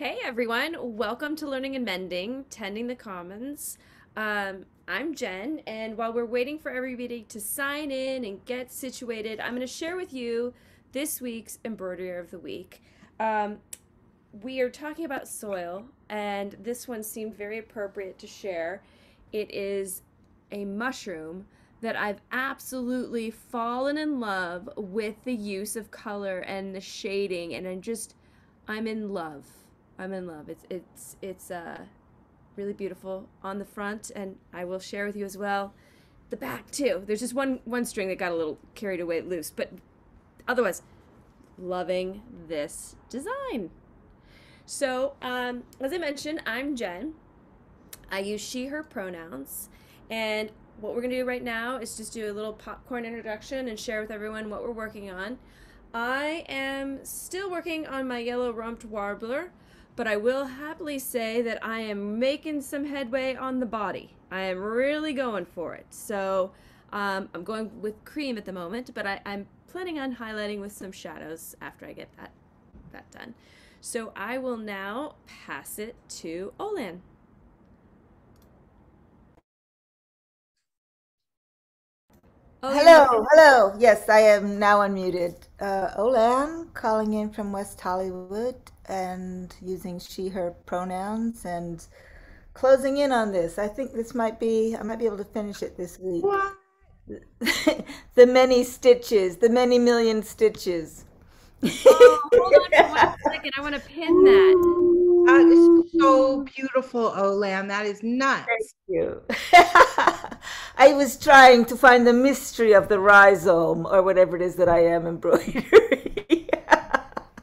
Hey everyone, welcome to Learning and Mending, Tending the Commons. I'm Jen, and while we're waiting for everybody to sign in and get situated, I'm going to share with you this week's Embroidery of the Week. Um, we are talking about soil, and this one seemed very appropriate to share. It is a mushroom that I've absolutely fallen in love with the use of color and the shading, and I'm in love. I'm in love. It's really beautiful on the front, and I will share with you as well the back too. There's just one string that got a little carried away loose, but otherwise, loving this design. So, as I mentioned, I'm Jen. I use she/her pronouns, and what we're gonna do right now is just do a little popcorn introduction and share with everyone what we're working on. I am still working on my yellow rumped warbler, but I will happily say that I am making some headway on the body. I am really going for it. So I'm going with cream at the moment, but I'm planning on highlighting with some shadows after I get that done. So I will now pass it to Olan. Oh, you're muted. Hello. Yes, I am now unmuted. Olan, calling in from West Hollywood and using she/her pronouns and closing in on this. I think I might be able to finish it this week. What? The many stitches, the many million stitches. Oh, hold on for 1 second. I want to pin that. That is so Ooh, beautiful, Olam. That is thank nuts. you. I was trying to find the mystery of the rhizome or whatever it is that I am embroidering.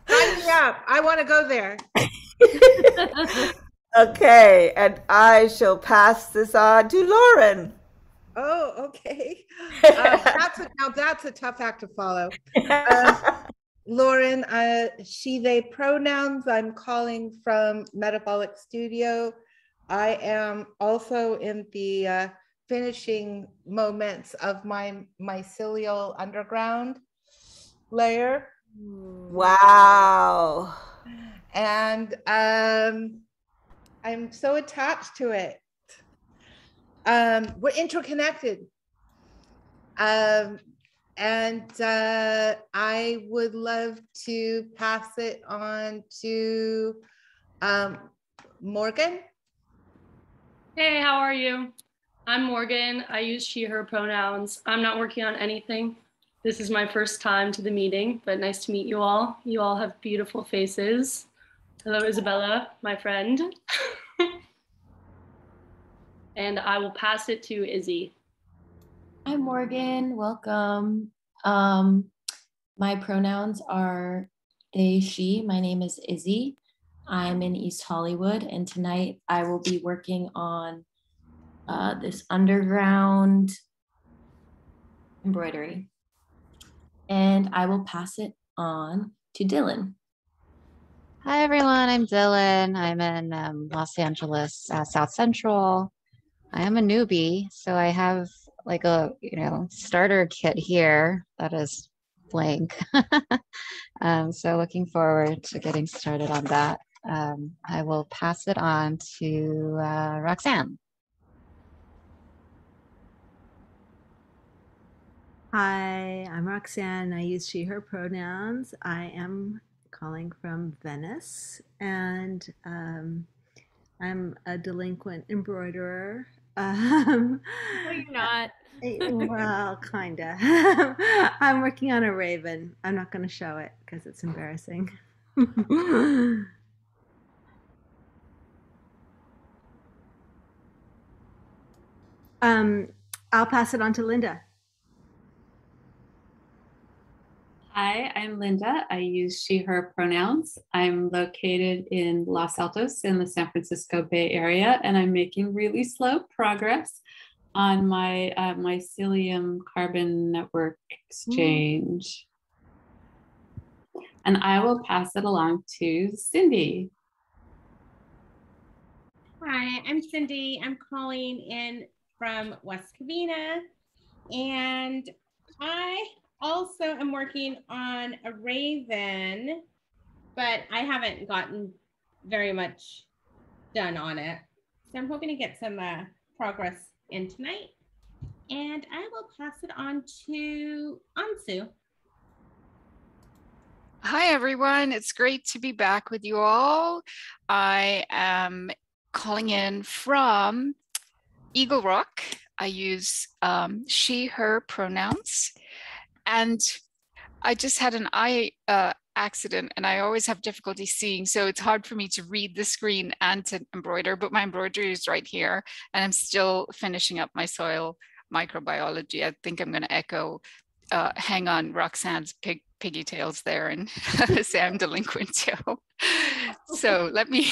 Sign me up. I want to go there. Okay, and I shall pass this on to Lauren. Oh, okay. Now that's a tough act to follow. Um, Lauren, she, they pronouns. I'm calling from Metabolic Studio. I am also in the finishing moments of my mycelial underground layer. Wow. And I'm so attached to it. We're interconnected. Um, and I would love to pass it on to um, Morgan. Hey, how are you? I'm Morgan. I use she, her pronouns. I'm not working on anything. This is my first time to the meeting, but nice to meet you all. You all have beautiful faces. Hello, Isabella, my friend. And I will pass it to Izzy. Hi, Morgan. Welcome. Um, my pronouns are they, she. My name is Izzy. I'm in East Hollywood, and tonight I will be working on this underground embroidery. And I will pass it on to Dylan. Hi everyone, I'm Dylan. I'm in Los Angeles, South Central. I am a newbie, so I have like a starter kit here that is blank. So looking forward to getting started on that. I will pass it on to Roxanne. Hi, I'm Roxanne. I use she, her pronouns. I am calling from Venice, and I'm a delinquent embroiderer. No, you're not. Well, kinda. I'm working on a raven. I'm not going to show it because it's embarrassing. um, I'll pass it on to Linda. Hi, I'm Linda. I use she, her pronouns. I'm located in Los Altos in the San Francisco Bay Area, and I'm making really slow progress on my mycelium carbon network exchange. And I will pass it along to Cindy. Hi, I'm Cindy. I'm calling in from West Covina, and I also am working on a raven, but I haven't gotten very much done on it. So I'm hoping to get some progress in tonight. And I will pass it on to Ansu. Hi, everyone. It's great to be back with you all. I am calling in from Eagle Rock. I use she, her pronouns. And I just had an eye accident and I always have difficulty seeing. So it's hard for me to read the screen and to embroider, but my embroidery is right here. And I'm still finishing up my soil microbiology. I think I'm going to echo, hang on, Roxanne's piggy tails there and say I'm delinquent too. So let me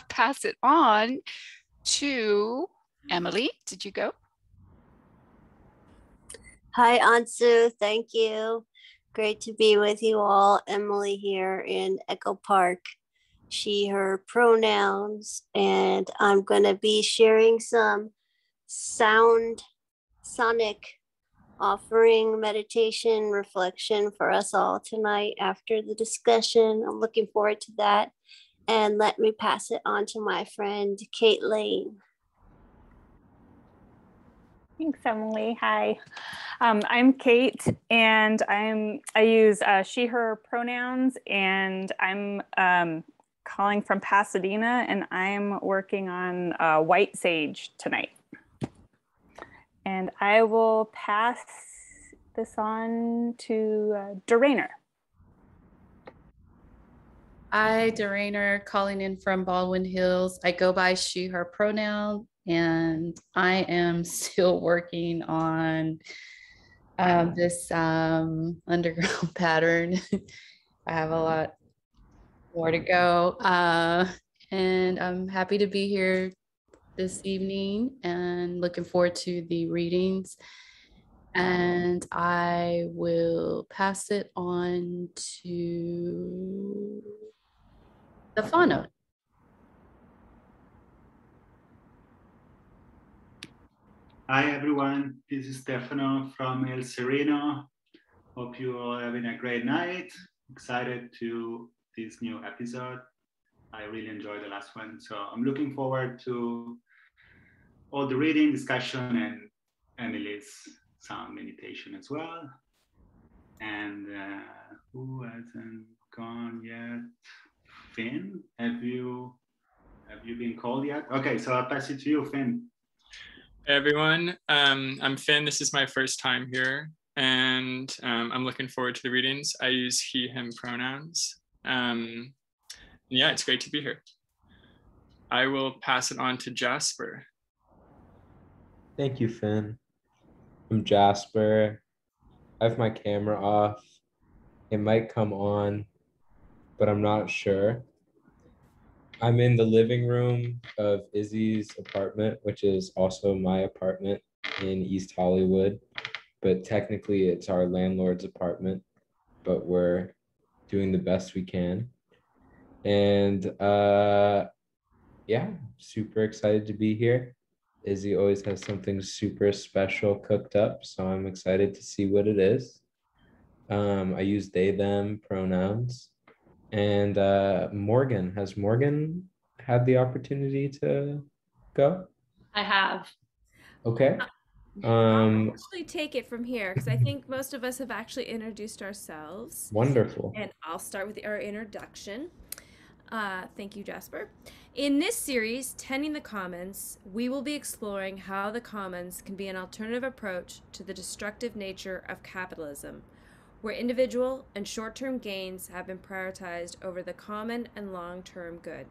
pass it on to Emily. Did you go? Hi, Ansu. Thank you. Great to be with you all. Emily here in Echo Park. She, her pronouns. And I'm going to be sharing some sonic offering meditation reflection for us all tonight after the discussion. I'm looking forward to that. And let me pass it on to my friend, Kate Lane. Thanks, Emily. Hi, I'm Kate, and I use she, her pronouns, and I'm calling from Pasadena, and I'm working on white sage tonight. And I will pass this on to Derainer. Hi, Derainer, calling in from Baldwin Hills. I go by she, her pronoun, and I am still working on this underground pattern. I have a lot more to go. And I'm happy to be here this evening and looking forward to the readings. And I will pass it on to Stefano. Hi everyone, this is Stefano from El Sereno. Hope you all having a great night. Excited to this new episode. I really enjoyed the last one, so I'm looking forward to all the reading, discussion, and Emily's sound meditation as well. And who hasn't gone yet? Finn, have you been called yet? Okay, so I'll pass it to you, Finn. Hey everyone, I'm Finn. This is my first time here, and I'm looking forward to the readings. I use he, him pronouns. Yeah, it's great to be here. I will pass it on to Jasper. Thank you, Finn. I'm Jasper. I have my camera off. It might come on, but I'm not sure. I'm in the living room of Izzy's apartment, which is also my apartment in East Hollywood, but technically it's our landlord's apartment, but we're doing the best we can. And yeah, super excited to be here. Izzy always has something super special cooked up, so I'm excited to see what it is. I use they, them pronouns. And Morgan, has Morgan had the opportunity to go? I have. Okay. I'll actually take it from here because I think most of us have actually introduced ourselves. Wonderful. And I'll start with our introduction. Thank you, Jasper. In this series, Tending the Commons, we will be exploring how the commons can be an alternative approach to the destructive nature of capitalism, where individual and short-term gains have been prioritized over the common and long-term good.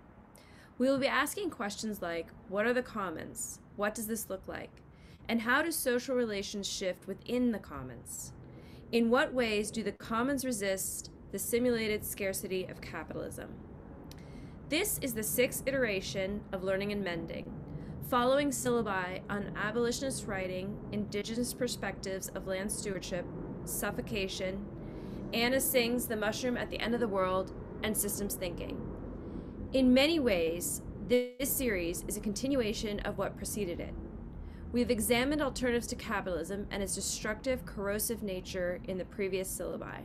We will be asking questions like, what are the commons? What does this look like? And how do social relations shift within the commons? In what ways do the commons resist the simulated scarcity of capitalism? This is the 6th iteration of Learning and Mending, following syllabi on abolitionist writing, indigenous perspectives of land stewardship, suffocation, Anna Tsing's The Mushroom at the End of the World, and systems thinking. In many ways, this series is a continuation of what preceded it. We have examined alternatives to capitalism and its destructive, corrosive nature in the previous syllabi.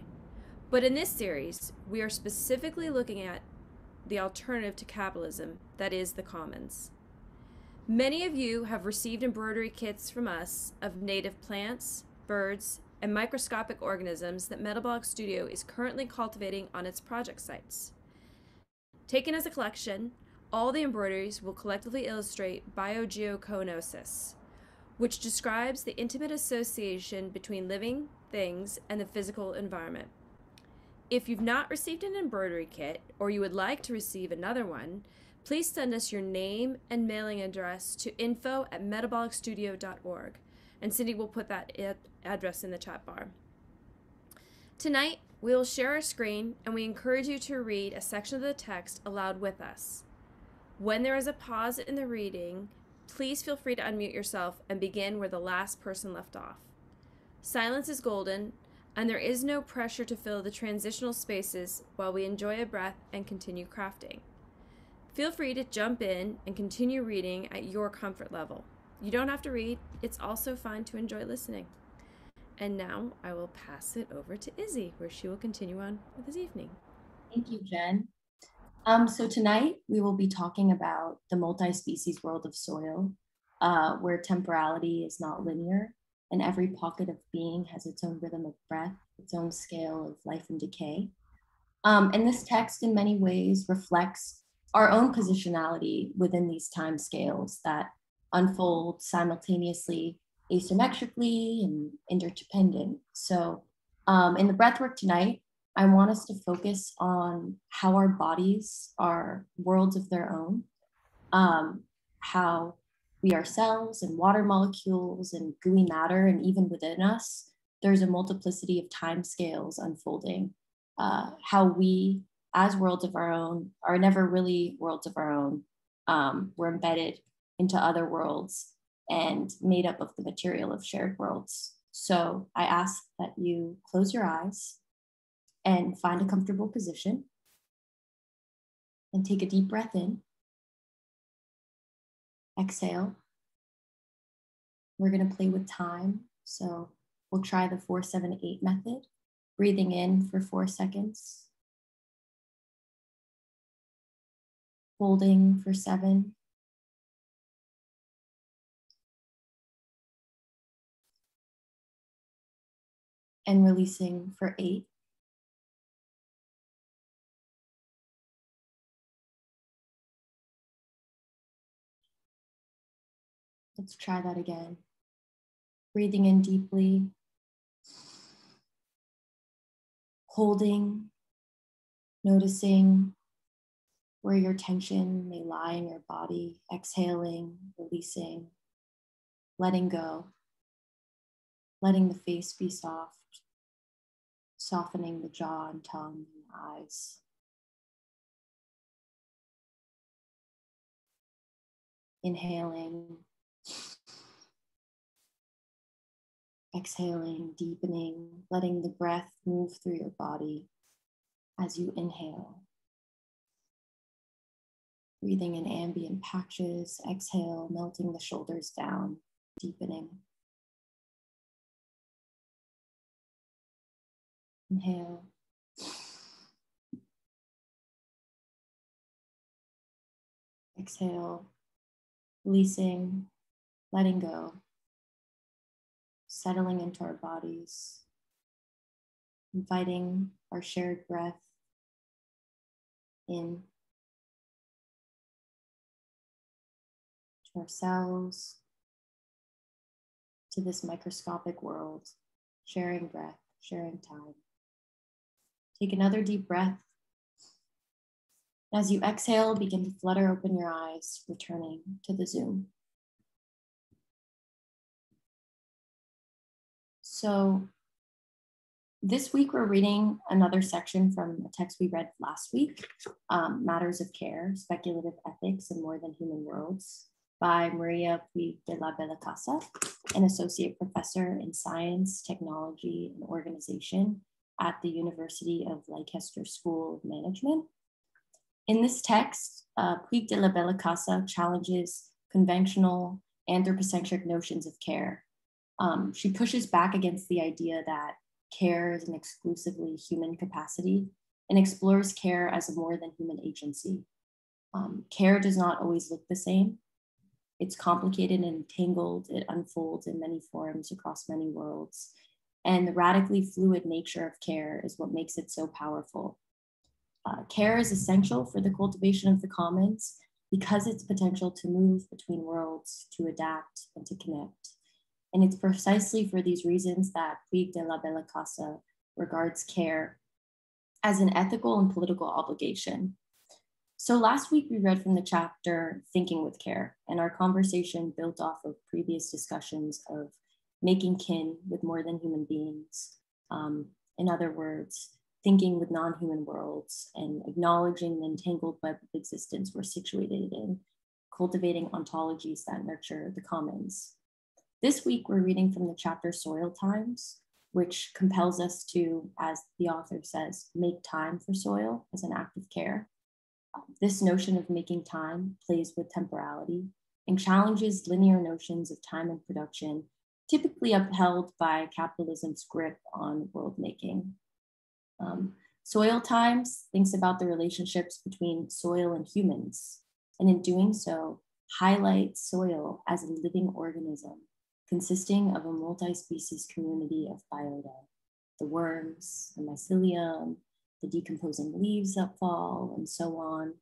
But in this series, we are specifically looking at the alternative to capitalism that is the commons. Many of you have received embroidery kits from us of native plants, birds, and microscopic organisms that Metabolic Studio is currently cultivating on its project sites. Taken as a collection, all the embroideries will collectively illustrate biogeoconosis, which describes the intimate association between living things and the physical environment. If you've not received an embroidery kit, or you would like to receive another one, please send us your name and mailing address to info@metabolicstudio.org, and Cindy will put that address in the chat bar. Tonight, we will share our screen, and we encourage you to read a section of the text aloud with us. When there is a pause in the reading, please feel free to unmute yourself and begin where the last person left off. Silence is golden, and there is no pressure to fill the transitional spaces while we enjoy a breath and continue crafting. Feel free to jump in and continue reading at your comfort level. You don't have to read, it's also fine to enjoy listening. And now I will pass it over to Izzy, where she will continue on with this evening. Thank you, Jen. So tonight we will be talking about the multi-species world of soil, where temporality is not linear, and every pocket of being has its own rhythm of breath, its own scale of life and decay. And this text in many ways reflects our own positionality within these time scales that unfold simultaneously, asymmetrically, and interdependent. So in the breathwork tonight, I want us to focus on how our bodies are worlds of their own, how we are cells and water molecules and gooey matter, and even within us, there's a multiplicity of time scales unfolding, how we, as worlds of our own, are never really worlds of our own. We're embedded into other worlds and made up of the material of shared worlds. So I ask that you close your eyes and find a comfortable position and take a deep breath in. Exhale. We're going to play with time. So we'll try the 4-7-8 method, breathing in for 4 seconds, holding for 7, and releasing for 8. Let's try that again. Breathing in deeply, holding, noticing where your tension may lie in your body, exhaling, releasing, letting go, letting the face be soft, softening the jaw and tongue and eyes. Inhaling, exhaling, deepening, letting the breath move through your body as you inhale. Breathing in ambient patches, exhale, melting the shoulders down, deepening. Inhale. Exhale, releasing, letting go, settling into our bodies, inviting our shared breath in to ourselves, to this microscopic world, sharing breath, sharing time. Take another deep breath. As you exhale, begin to flutter open your eyes, returning to the Zoom. So this week we're reading another section from a text we read last week, Matters of Care, Speculative Ethics in More Than Human Worlds, by Maria Puig de la Bellacasa, an associate professor in science, technology, and organization at the University of Leicester School of Management. In this text, Puig de la Bellacasa challenges conventional anthropocentric notions of care. She pushes back against the idea that care is an exclusively human capacity and explores care as a more than human agency. Care does not always look the same. It's complicated and entangled. It unfolds in many forms across many worlds. And the radically fluid nature of care is what makes it so powerful. Care is essential for the cultivation of the commons because its potential to move between worlds, to adapt, and to connect. And it's precisely for these reasons that Puig de la Bella Casa regards care as an ethical and political obligation. So last week we read from the chapter Thinking with Care, and our conversation built off of previous discussions of making kin with more than human beings. In other words, thinking with non-human worlds and acknowledging the entangled web of existence we're situated in, cultivating ontologies that nurture the commons. This week, we're reading from the chapter Soil Times, which compels us to, as the author says, make time for soil as an act of care. This notion of making time plays with temporality and challenges linear notions of time and production, typically upheld by capitalism's grip on world making. Soil Times thinks about the relationships between soil and humans, and in doing so, highlights soil as a living organism consisting of a multi-species community of biota, the worms, the mycelium, the decomposing leaves that fall, and so on.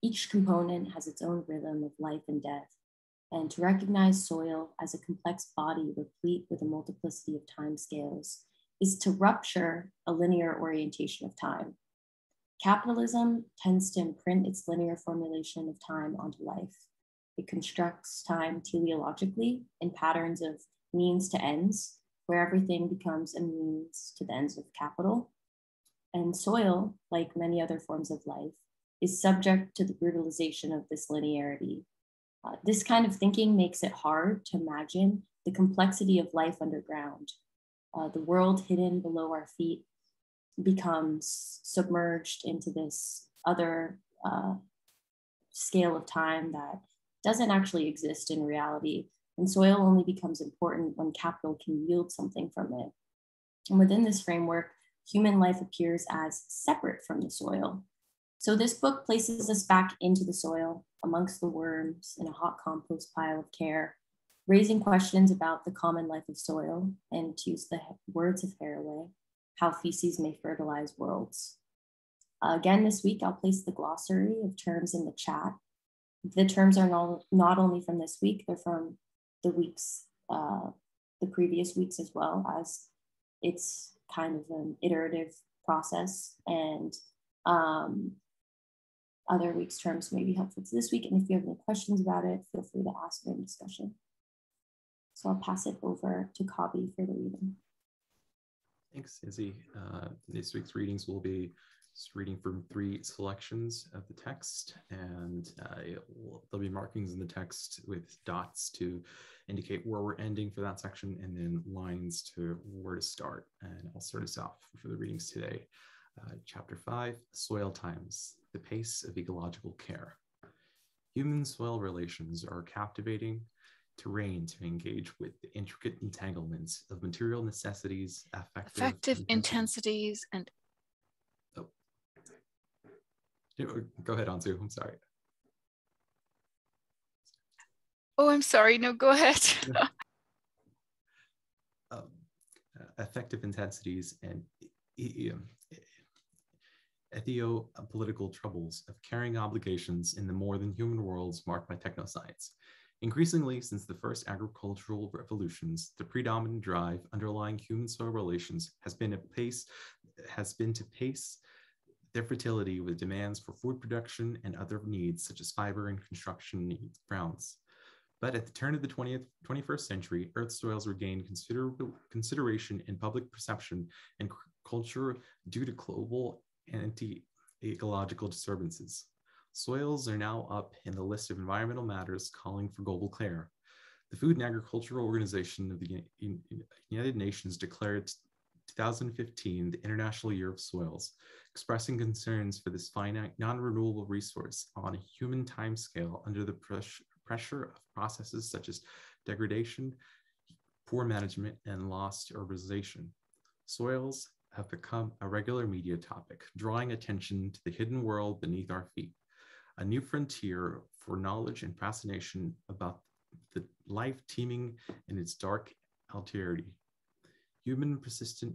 Each component has its own rhythm of life and death, and to recognize soil as a complex body replete with a multiplicity of timescales is to rupture a linear orientation of time. Capitalism tends to imprint its linear formulation of time onto life. It constructs time teleologically in patterns of means to ends, where everything becomes a means to the ends of capital. And soil, like many other forms of life, is subject to the brutalization of this linearity. This kind of thinking makes it hard to imagine the complexity of life underground. The world hidden below our feet becomes submerged into this other scale of time that doesn't actually exist in reality. And soil only becomes important when capital can yield something from it. And within this framework, human life appears as separate from the soil. So this book places us back into the soil amongst the worms in a hot compost pile of care, raising questions about the common life of soil, and to use the words of Haraway, how feces may fertilize worlds. Again, this week, I'll place the glossary of terms in the chat. The terms are not only from this week, they're from the weeks, the previous weeks as well, as it's kind of an iterative process, and other weeks' terms may be helpful to this week. And if you have any questions about it, feel free to ask during discussion. So I'll pass it over to Kabi for the reading. Thanks, Izzy. This week's readings will be reading from 3 selections of the text, and there'll be markings in the text with dots to indicate where we're ending for that section, and then lines to where to start. And I'll start us off for the readings today. Chapter 5, Soil Times, the Pace of Ecological Care. Human-soil relations are captivating terrain to engage with the intricate entanglements of material necessities, affective intensities, and... Oh. Go ahead, Ansu, I'm sorry. Oh, I'm sorry, no, go ahead. Affective intensities and ethio-political troubles of carrying obligations in the more than human worlds marked by technoscience. Increasingly, since the first agricultural revolutions, the predominant drive underlying human-soil relations has been to pace their fertility with demands for food production and other needs such as fiber and construction needs grounds. But at the turn of the 21st century, Earth soils regained considerable consideration in public perception and culture due to global anti-ecological disturbances. Soils are now up in the list of environmental matters calling for global care. The Food and Agricultural Organization of the United Nations declared 2015 the International Year of Soils, expressing concerns for this finite, non-renewable resource on a human timescale under the pressure of processes such as degradation, poor management, and lost urbanization. Soils have become a regular media topic, drawing attention to the hidden world beneath our feet, a new frontier for knowledge and fascination about the life teeming in its dark alterity. Human persistent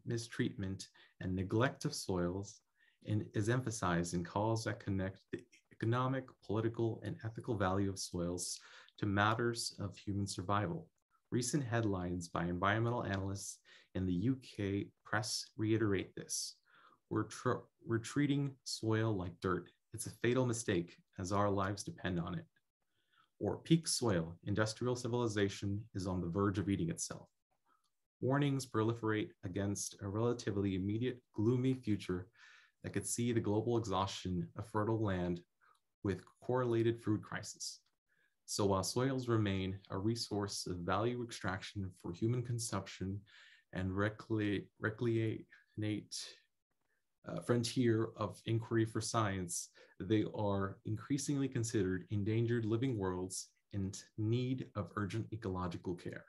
mistreatment and neglect of soils is emphasized in calls that connect the economic, political, and ethical value of soils to matters of human survival. Recent headlines by environmental analysts in the UK press reiterate this. We're treating soil like dirt. It's a fatal mistake as our lives depend on it. Or peak soil, industrial civilization is on the verge of eating itself. Warnings proliferate against a relatively immediate, gloomy future that could see the global exhaustion of fertile land with correlated food crisis. So while soils remain a resource of value extraction for human consumption and recreate frontier of inquiry for science, they are increasingly considered endangered living worlds in need of urgent ecological care.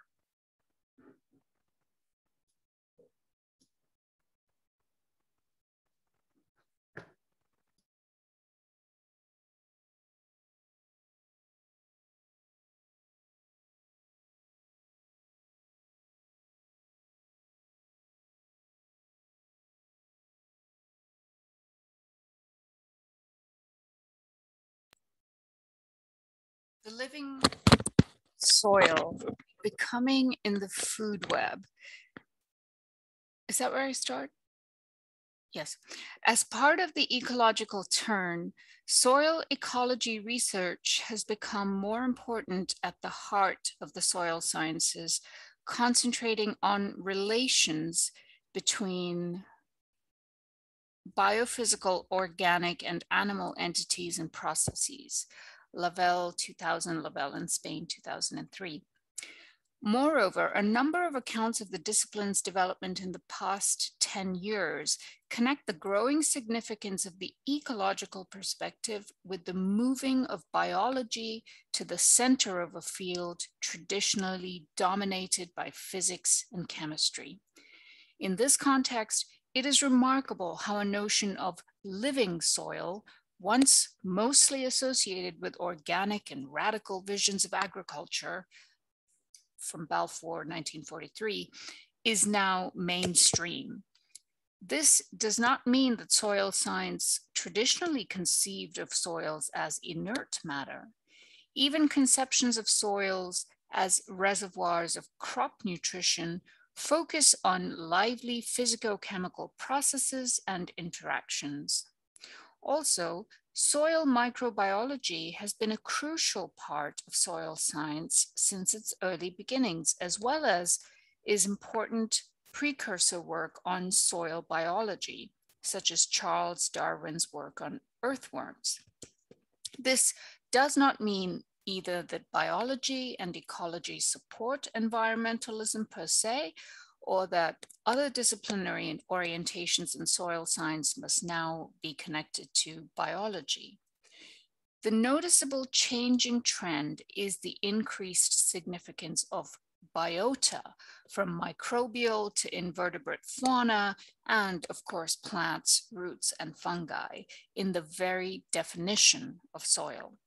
The living soil becoming in the food web. Is that where I start? Yes. As part of the ecological turn, soil ecology research has become more important at the heart of the soil sciences, concentrating on relations between biophysical, organic, and animal entities and processes. Lavelle 2000, Lavelle in Spain 2003. Moreover, a number of accounts of the discipline's development in the past 10 years connect the growing significance of the ecological perspective with the moving of biology to the center of a field traditionally dominated by physics and chemistry. In this context, it is remarkable how a notion of living soil, once mostly associated with organic and radical visions of agriculture, from Balfour 1943, is now mainstream. This does not mean that soil science traditionally conceived of soils as inert matter. Even conceptions of soils as reservoirs of crop nutrition focus on lively physicochemical processes and interactions. Also, soil microbiology has been a crucial part of soil science since its early beginnings, as well as is important precursor work on soil biology, such as Charles Darwin's work on earthworms. This does not mean either that biology and ecology support environmentalism per se, or that other disciplinary orientations in soil science must now be connected to biology. The noticeable changing trend is the increased significance of biota, from microbial to invertebrate fauna, and of course plants, roots, and fungi in the very definition of soil.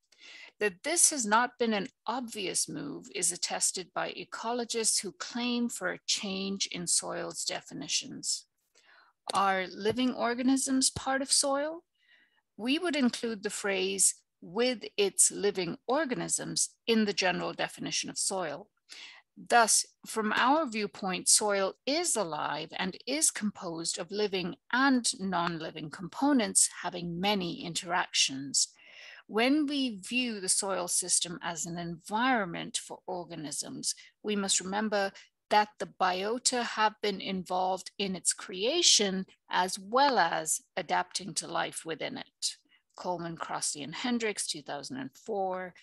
That this has not been an obvious move is attested by ecologists who claim for a change in soil's definitions. Are living organisms part of soil? We would include the phrase "with its living organisms" in the general definition of soil. Thus, from our viewpoint, soil is alive and is composed of living and non-living components having many interactions. When we view the soil system as an environment for organisms, we must remember that the biota have been involved in its creation as well as adapting to life within it. Coleman, Crossley, and Hendricks, 2004.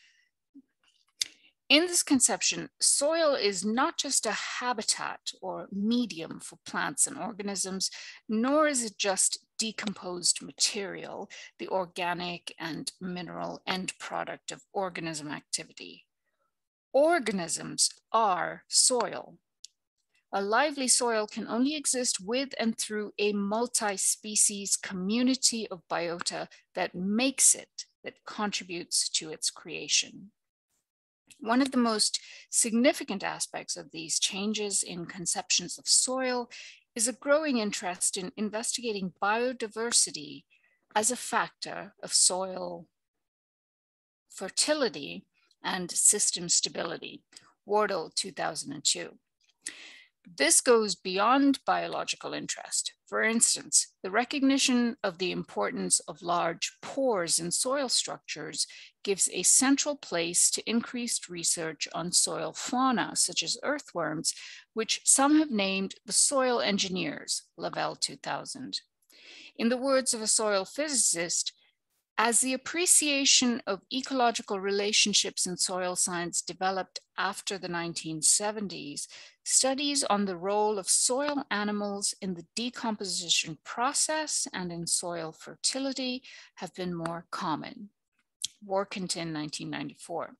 In this conception, soil is not just a habitat or medium for plants and organisms, nor is it just decomposed material, the organic and mineral end product of organism activity. Organisms are soil. A lively soil can only exist with and through a multi-species community of biota that makes it, that contributes to its creation. One of the most significant aspects of these changes in conceptions of soil is a growing interest in investigating biodiversity as a factor of soil fertility and system stability, Wardle 2002. This goes beyond biological interest. For instance, the recognition of the importance of large pores in soil structures gives a central place to increased research on soil fauna, such as earthworms, which some have named the soil engineers, Lavelle 2000. In the words of a soil physicist, as the appreciation of ecological relationships in soil science developed after the 1970s, studies on the role of soil animals in the decomposition process and in soil fertility have been more common. Workington, 1994.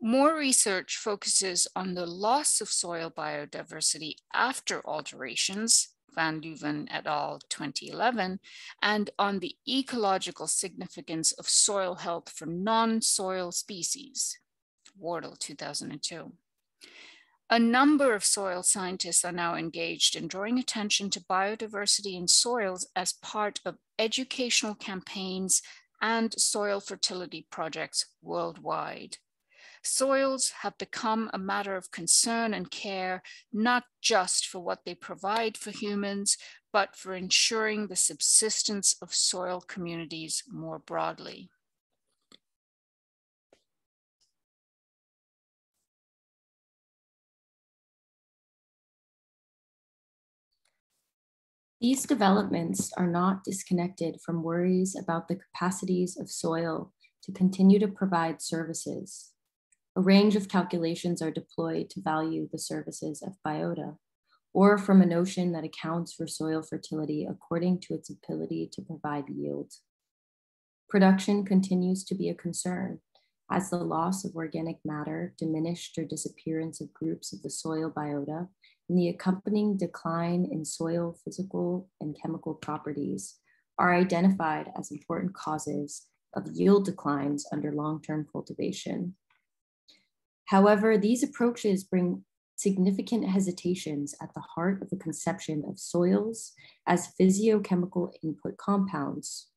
More research focuses on the loss of soil biodiversity after alterations, Van Leuven et al. 2011, and on the ecological significance of soil health for non-soil species, Wardle 2002. A number of soil scientists are now engaged in drawing attention to biodiversity in soils as part of educational campaigns and soil fertility projects worldwide. Soils have become a matter of concern and care, not just for what they provide for humans, but for ensuring the subsistence of soil communities more broadly. These developments are not disconnected from worries about the capacities of soil to continue to provide services. A range of calculations are deployed to value the services of biota, or from a notion that accounts for soil fertility according to its ability to provide yield. Production continues to be a concern, as the loss of organic matter, diminished or disappearance of groups of the soil biota, and the accompanying decline in soil physical and chemical properties are identified as important causes of yield declines under long-term cultivation. However, these approaches bring significant hesitations at the heart of the conception of soils as physiochemical input compounds.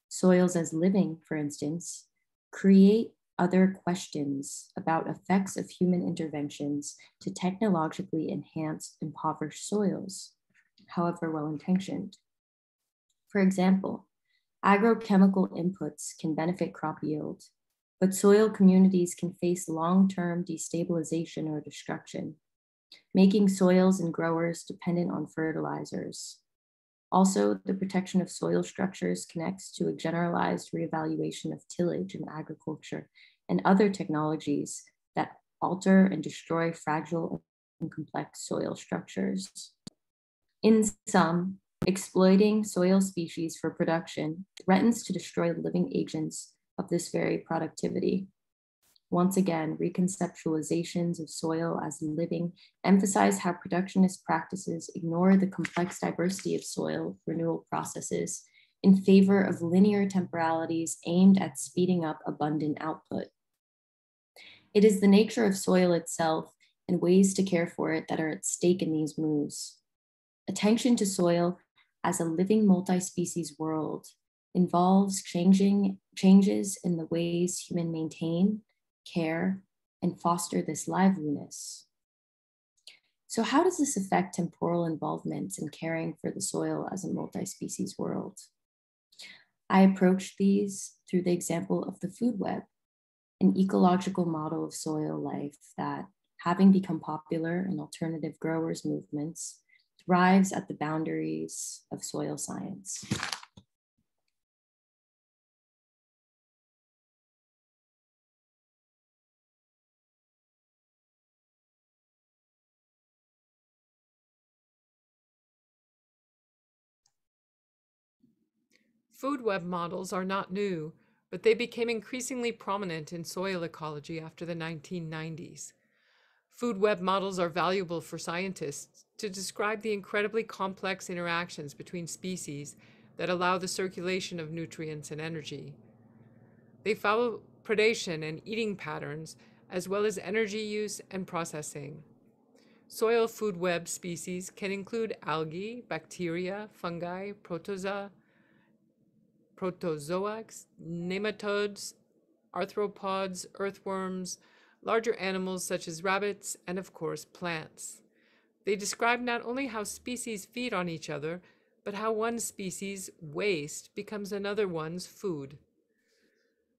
Soils as living, for instance, create other questions about effects of human interventions to technologically enhance impoverished soils, however well-intentioned. For example, agrochemical inputs can benefit crop yield, but soil communities can face long-term destabilization or destruction, making soils and growers dependent on fertilizers. Also, the protection of soil structures connects to a generalized reevaluation of tillage in agriculture and other technologies that alter and destroy fragile and complex soil structures. In sum, exploiting soil species for production threatens to destroy living agents of this very productivity. Once again, reconceptualizations of soil as living emphasize how productionist practices ignore the complex diversity of soil renewal processes in favor of linear temporalities aimed at speeding up abundant output. It is the nature of soil itself and ways to care for it that are at stake in these moves. Attention to soil as a living multi-species world involves changes in the ways humans maintain, care, and foster this liveliness. So how does this affect temporal involvement in caring for the soil as a multi-species world? I approach these through the example of the food web, an ecological model of soil life that, having become popular in alternative growers movements, thrives at the boundaries of soil science. Food web models are not new, but they became increasingly prominent in soil ecology after the 1990s. Food web models are valuable for scientists to describe the incredibly complex interactions between species that allow the circulation of nutrients and energy. They follow predation and eating patterns, as well as energy use and processing. Soil food web species can include algae, bacteria, fungi, protozoa, nematodes, arthropods, earthworms, larger animals such as rabbits, and of course, plants. They describe not only how species feed on each other, but how one species' waste becomes another one's food.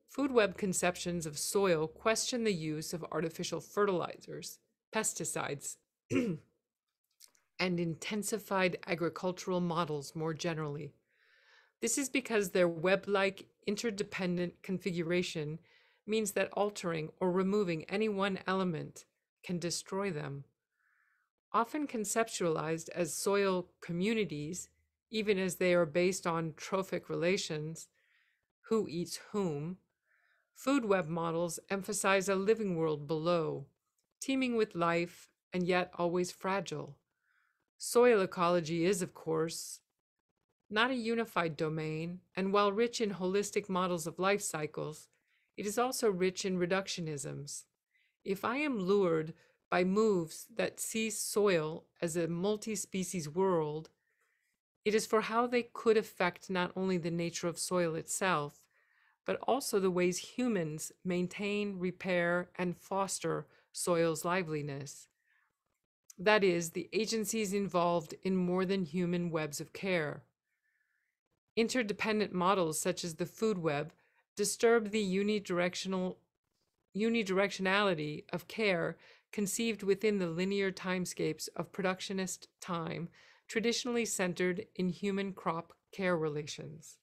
Food web conceptions of soil question the use of artificial fertilizers, pesticides, and intensified agricultural models more generally. This is because their web-like interdependent configuration means that altering or removing any one element can destroy them. Often conceptualized as soil communities, even as they are based on trophic relations, who eats whom, food web models emphasize a living world below, teeming with life and yet always fragile. Soil ecology is, of course, not a unified domain, and while rich in holistic models of life cycles, it is also rich in reductionisms. If I am lured by moves that see soil as a multi-species world, it is for how they could affect not only the nature of soil itself, but also the ways humans maintain, repair, and foster soil's liveliness. That is, the agencies involved in more than human webs of care. Interdependent models such as the food web disturb the unidirectionality of care conceived within the linear timescapes of productionist time, traditionally centered in human crop care relations.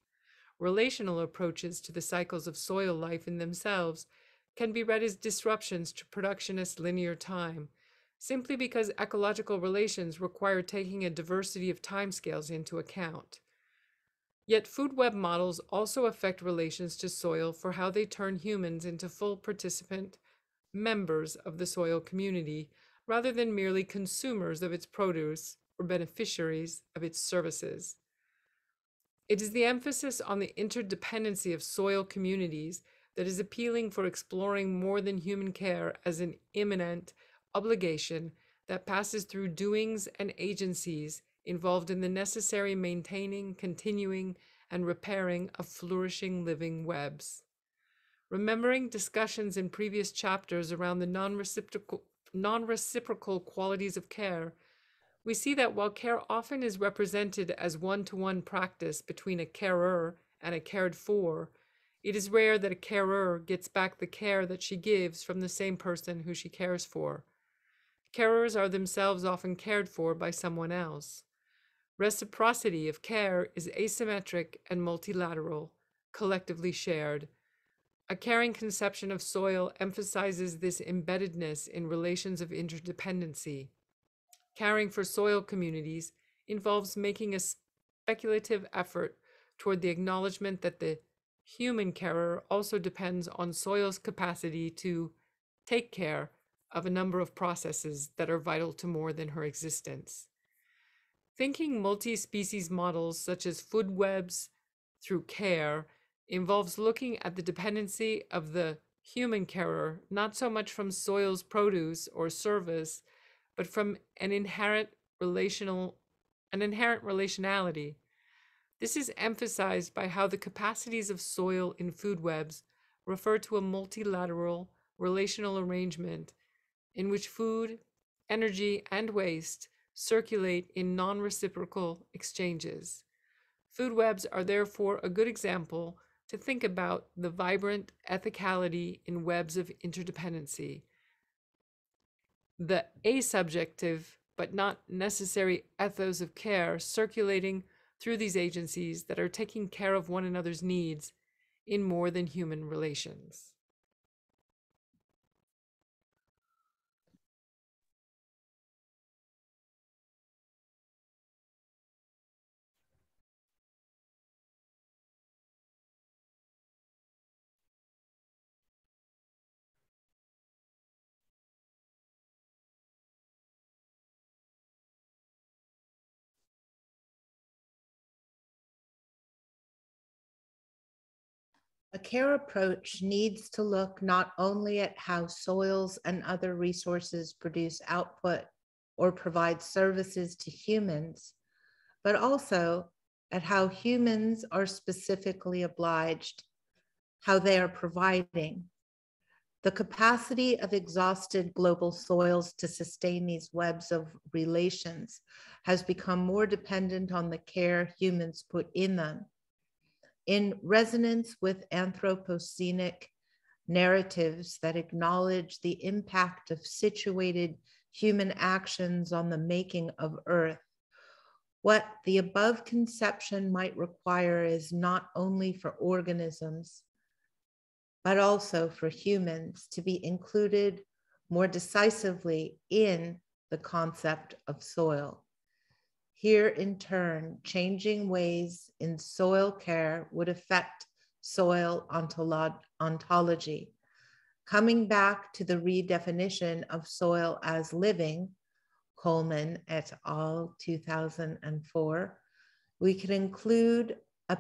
Relational approaches to the cycles of soil life in themselves can be read as disruptions to productionist linear time, simply because ecological relations require taking a diversity of timescales into account. Yet food web models also affect relations to soil for how they turn humans into full participant members of the soil community, rather than merely consumers of its produce or beneficiaries of its services. It is the emphasis on the interdependency of soil communities that is appealing for exploring more than human care as an immanent obligation that passes through doings and agencies involved in the necessary maintaining, continuing, and repairing of flourishing living webs. Remembering discussions in previous chapters around the non-reciprocal qualities of care, we see that while care often is represented as one-to-one practice between a carer and a cared for, it is rare that a carer gets back the care that she gives from the same person who she cares for. Carers are themselves often cared for by someone else. Reciprocity of care is asymmetric and multilateral, collectively shared. A caring conception of soil emphasizes this embeddedness in relations of interdependency. Caring for soil communities involves making a speculative effort toward the acknowledgement that the human carer also depends on soil's capacity to take care of a number of processes that are vital to more than her existence. Thinking multi-species models such as food webs through care involves looking at the dependency of the human carer, not so much from soil's produce or service, but from an inherent relationality. This is emphasized by how the capacities of soil in food webs refer to a multilateral relational arrangement in which food, energy, and waste circulate in non-reciprocal exchanges. Food webs are therefore a good example to think about the vibrant ethicality in webs of interdependency, the asubjective but not necessary ethos of care circulating through these agencies that are taking care of one another's needs in more than human relations. A care approach needs to look not only at how soils and other resources produce output or provide services to humans, but also at how humans are specifically obliged, how they are providing. The capacity of exhausted global soils to sustain these webs of relations has become more dependent on the care humans put in them. In resonance with Anthropocenic narratives that acknowledge the impact of situated human actions on the making of Earth, what the above conception might require is not only for organisms, but also for humans to be included more decisively in the concept of soil. Here, in turn, changing ways in soil care would affect soil ontology. Coming back to the redefinition of soil as living, Coleman et al., 2004, we could include a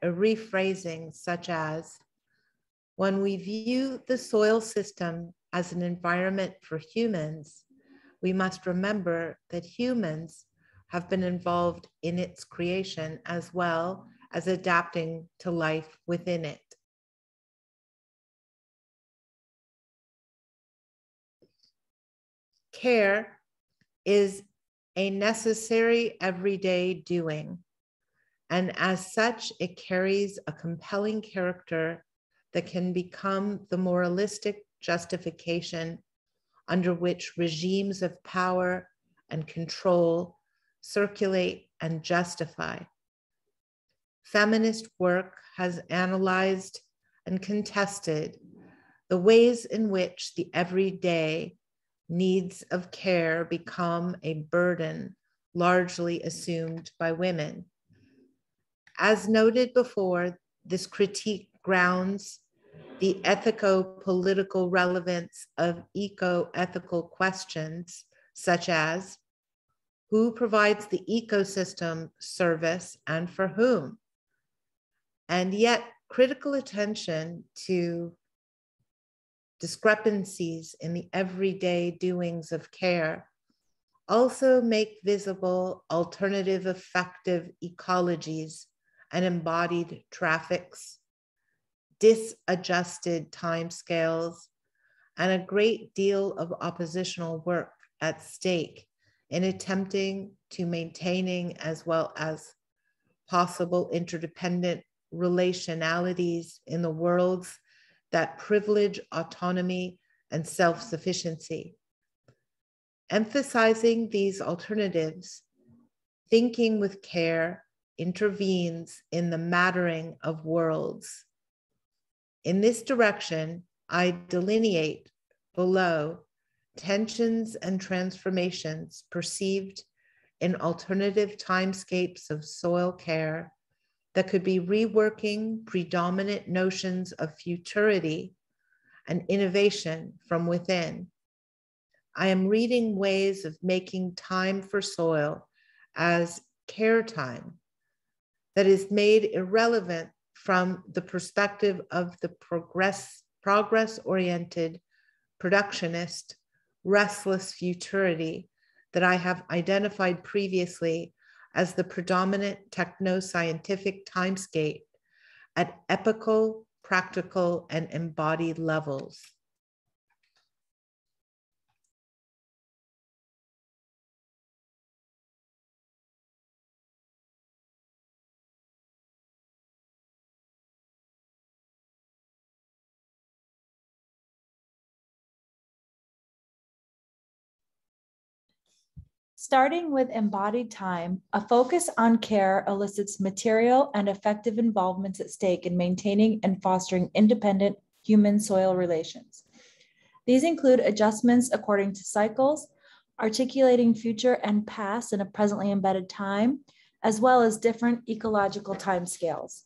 rephrasing such as, when we view the soil system as an environment for humans, we must remember that humans have been involved in its creation as well as adapting to life within it. Care is a necessary everyday doing, and as such, it carries a compelling character that can become the moralistic justification under which regimes of power and control circulate and justify. Feminist work has analyzed and contested the ways in which the everyday needs of care become a burden largely assumed by women. As noted before, this critique grounds the ethico-political relevance of eco-ethical questions, such as who provides the ecosystem service and for whom? And yet critical attention to discrepancies in the everyday doings of care also make visible alternative effective ecologies and embodied traffics, disadjusted timescales, and a great deal of oppositional work at stake in attempting to maintaining as well as possible interdependent relationalities in the worlds that privilege autonomy and self-sufficiency. Emphasizing these alternatives, thinking with care intervenes in the mattering of worlds. In this direction, I delineate below tensions and transformations perceived in alternative timescapes of soil care that could be reworking predominant notions of futurity and innovation from within. I am reading ways of making time for soil as care time that is made irrelevant from the perspective of the progress-oriented, productionist, restless futurity that I have identified previously as the predominant techno-scientific timescape at epical, practical, and embodied levels. Starting with embodied time, a focus on care elicits material and effective involvements at stake in maintaining and fostering independent human-soil relations. These include adjustments according to cycles, articulating future and past in a presently embedded time, as well as different ecological timescales.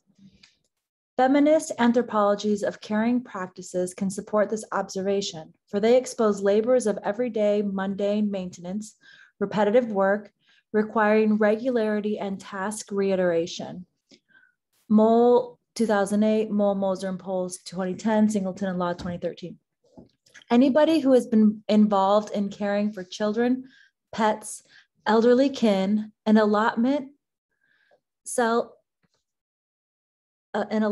Feminist anthropologies of caring practices can support this observation, for they expose labors of everyday mundane maintenance, repetitive work requiring regularity and task reiteration. Mole 2008, Moll, Moser, and Poles 2010, Singleton and Law 2013. Anybody who has been involved in caring for children, pets, elderly kin, an allotment, cells in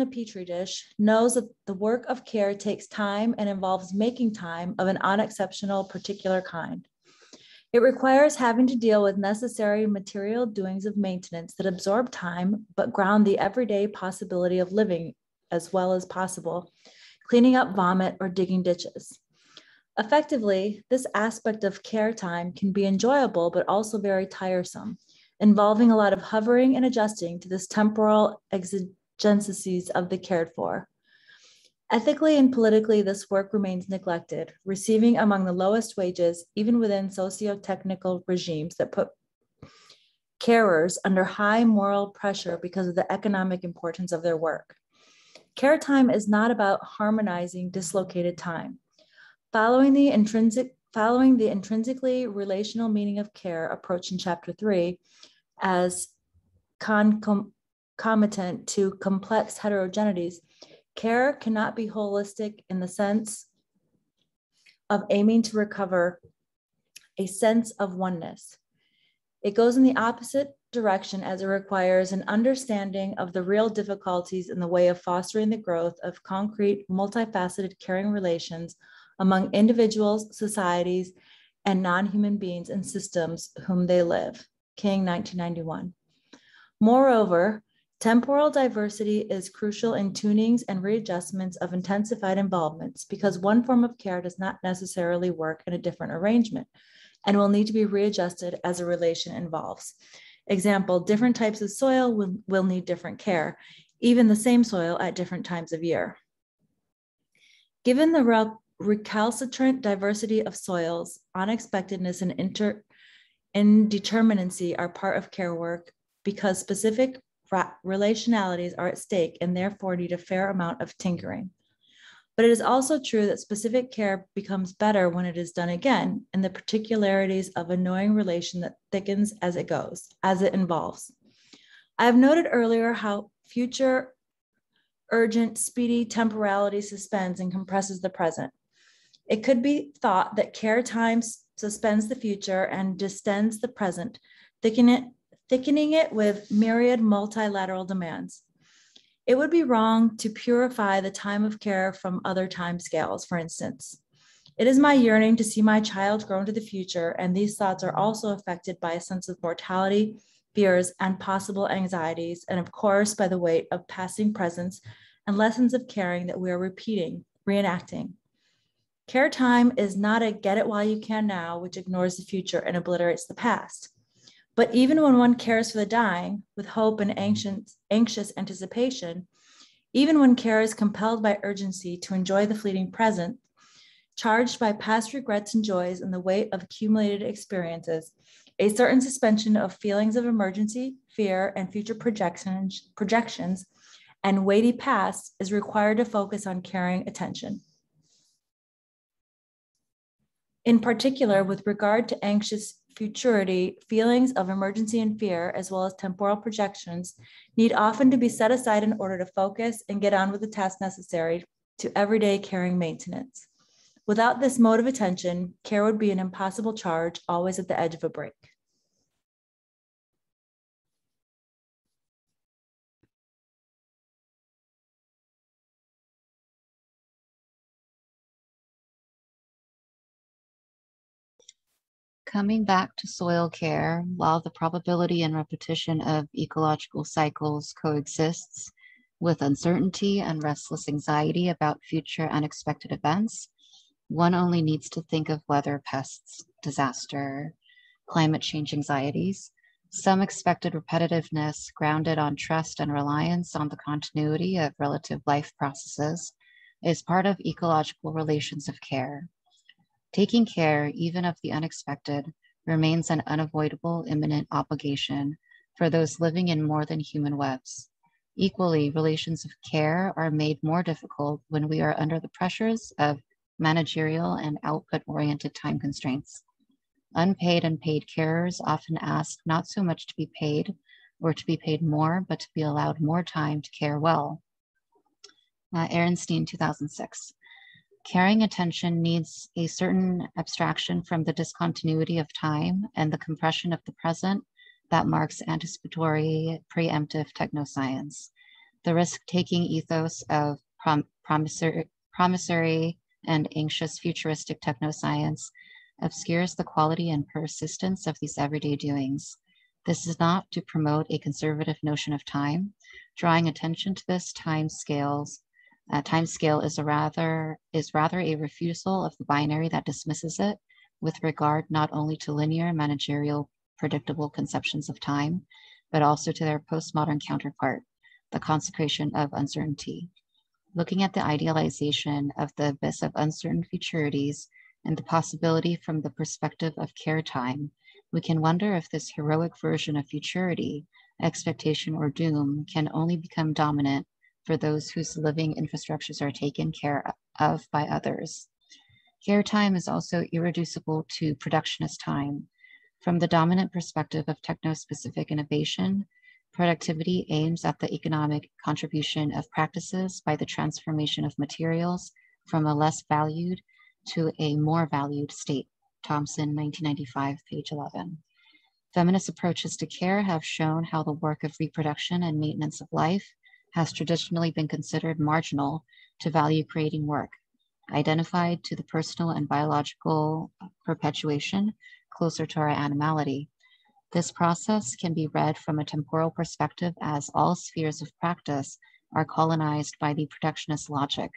a petri dish knows that the work of care takes time and involves making time of an unexceptional particular kind. It requires having to deal with necessary material doings of maintenance that absorb time, but ground the everyday possibility of living as well as possible, cleaning up vomit or digging ditches. Effectively, this aspect of care time can be enjoyable, but also very tiresome, involving a lot of hovering and adjusting to this temporal exigencies of the cared for. Ethically and politically, this work remains neglected, receiving among the lowest wages, even within socio-technical regimes that put carers under high moral pressure because of the economic importance of their work. Care time is not about harmonizing dislocated time. Following the intrinsically relational meaning of care approach in Chapter 3 as concomitant to complex heterogeneities, care cannot be holistic in the sense of aiming to recover a sense of oneness. It goes in the opposite direction as it requires an understanding of the real difficulties in the way of fostering the growth of concrete, multifaceted caring relations among individuals, societies, and non-human beings and systems whom they live. King, 1991. Moreover, temporal diversity is crucial in tunings and readjustments of intensified involvements because one form of care does not necessarily work in a different arrangement and will need to be readjusted as a relation evolves. Example, different types of soil will need different care, even the same soil at different times of year. Given the recalcitrant diversity of soils, unexpectedness and indeterminacy are part of care work because specific relationalities are at stake and therefore need a fair amount of tinkering. But it is also true that specific care becomes better when it is done again in the particularities of a knowing relation that thickens as it goes, as it involves. I have noted earlier how future urgent, speedy temporality suspends and compresses the present. It could be thought that care time suspends the future and distends the present, thickening it with myriad multilateral demands. It would be wrong to purify the time of care from other time scales, for instance. It is my yearning to see my child grow into the future, and these thoughts are also affected by a sense of mortality, fears, and possible anxieties, and of course by the weight of passing presence and lessons of caring that we are repeating, reenacting. Care time is not a get it while you can now, which ignores the future and obliterates the past. But even when one cares for the dying with hope and anxious anticipation, even when care is compelled by urgency to enjoy the fleeting present, charged by past regrets and joys and the weight of accumulated experiences, a certain suspension of feelings of emergency, fear, and future projections and weighty past is required to focus on caring attention. In particular, with regard to anxious futurity, feelings of emergency and fear, as well as temporal projections, need often to be set aside in order to focus and get on with the tasks necessary to everyday caring maintenance. Without this mode of attention, care would be an impossible charge, always at the edge of a break. Coming back to soil care, while the probability and repetition of ecological cycles coexists with uncertainty and restless anxiety about future unexpected events, one only needs to think of weather, pests, disaster, climate change anxieties. Some expected repetitiveness grounded on trust and reliance on the continuity of relative life processes is part of ecological relations of care. Taking care, even of the unexpected, remains an unavoidable, imminent obligation for those living in more than human webs. Equally, relations of care are made more difficult when we are under the pressures of managerial and output-oriented time constraints. Unpaid and paid carers often ask not so much to be paid, or to be paid more, but to be allowed more time to care well. Ehrenstein, 2006. Caring attention needs a certain abstraction from the discontinuity of time and the compression of the present that marks anticipatory preemptive technoscience. The risk-taking ethos of promissory and anxious futuristic technoscience obscures the quality and persistence of these everyday doings. This is not to promote a conservative notion of time. Drawing attention to this time scale is rather a refusal of the binary that dismisses it with regard not only to linear, managerial, predictable conceptions of time, but also to their postmodern counterpart, the consecration of uncertainty. Looking at the idealization of the abyss of uncertain futurities and the possibility from the perspective of care time, we can wonder if this heroic version of futurity, expectation, or doom can only become dominant for those whose living infrastructures are taken care of by others. Care time is also irreducible to productionist time. From the dominant perspective of techno-specific innovation, productivity aims at the economic contribution of practices by the transformation of materials from a less valued to a more valued state. Thompson, 1995, page 11. Feminist approaches to care have shown how the work of reproduction and maintenance of life has traditionally been considered marginal to value-creating work, identified to the personal and biological perpetuation closer to our animality. This process can be read from a temporal perspective as all spheres of practice are colonized by the productionist logic.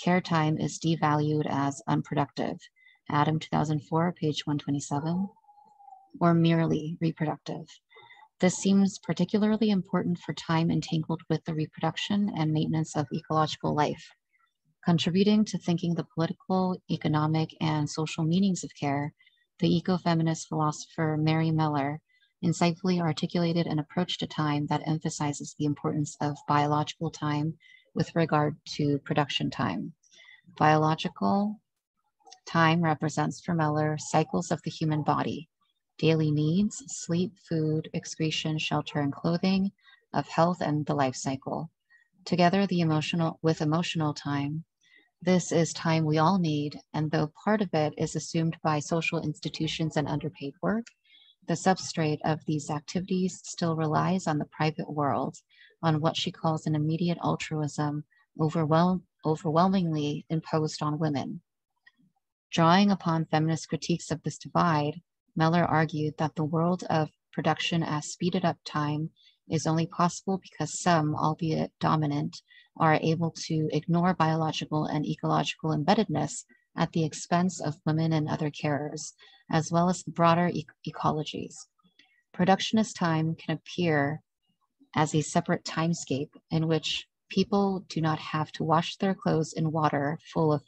Care time is devalued as unproductive. Adam, 2004, page 127, or merely reproductive. This seems particularly important for time entangled with the reproduction and maintenance of ecological life. Contributing to thinking the political, economic, and social meanings of care, the ecofeminist philosopher Mary Miller insightfully articulated an approach to time that emphasizes the importance of biological time with regard to production time. Biological time represents for Miller cycles of the human body, daily needs, sleep, food, excretion, shelter, and clothing, of health and the life cycle. Together with emotional time, this is time we all need, and though part of it is assumed by social institutions and underpaid work, the substrate of these activities still relies on the private world, on what she calls an immediate altruism overwhelmingly imposed on women. Drawing upon feminist critiques of this divide, Miller argued that the world of production as speeded up time is only possible because some, albeit dominant, are able to ignore biological and ecological embeddedness at the expense of women and other carers, as well as the broader ecologies. Productionist time can appear as a separate timescape in which people do not have to wash their clothes in water full of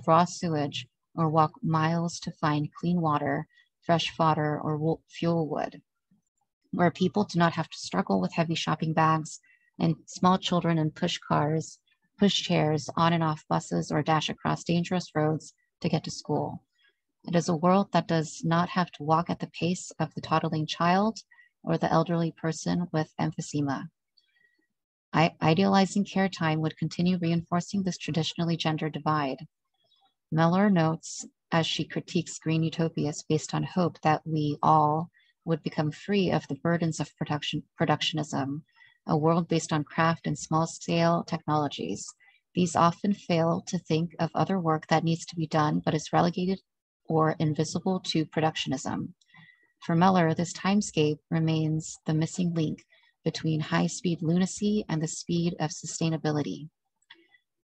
raw sewage or walk miles to find clean water, fresh fodder, or fuel wood, where people do not have to struggle with heavy shopping bags and small children in push cars, push chairs, on and off buses, or dash across dangerous roads to get to school. It is a world that does not have to walk at the pace of the toddling child or the elderly person with emphysema. Idealizing care time would continue reinforcing this traditionally gendered divide. Miller notes, as she critiques green utopias based on hope that we all would become free of the burdens of productionism, a world based on craft and small-scale technologies. These often fail to think of other work that needs to be done but is relegated or invisible to productionism. For Miller, this timescape remains the missing link between high-speed lunacy and the speed of sustainability.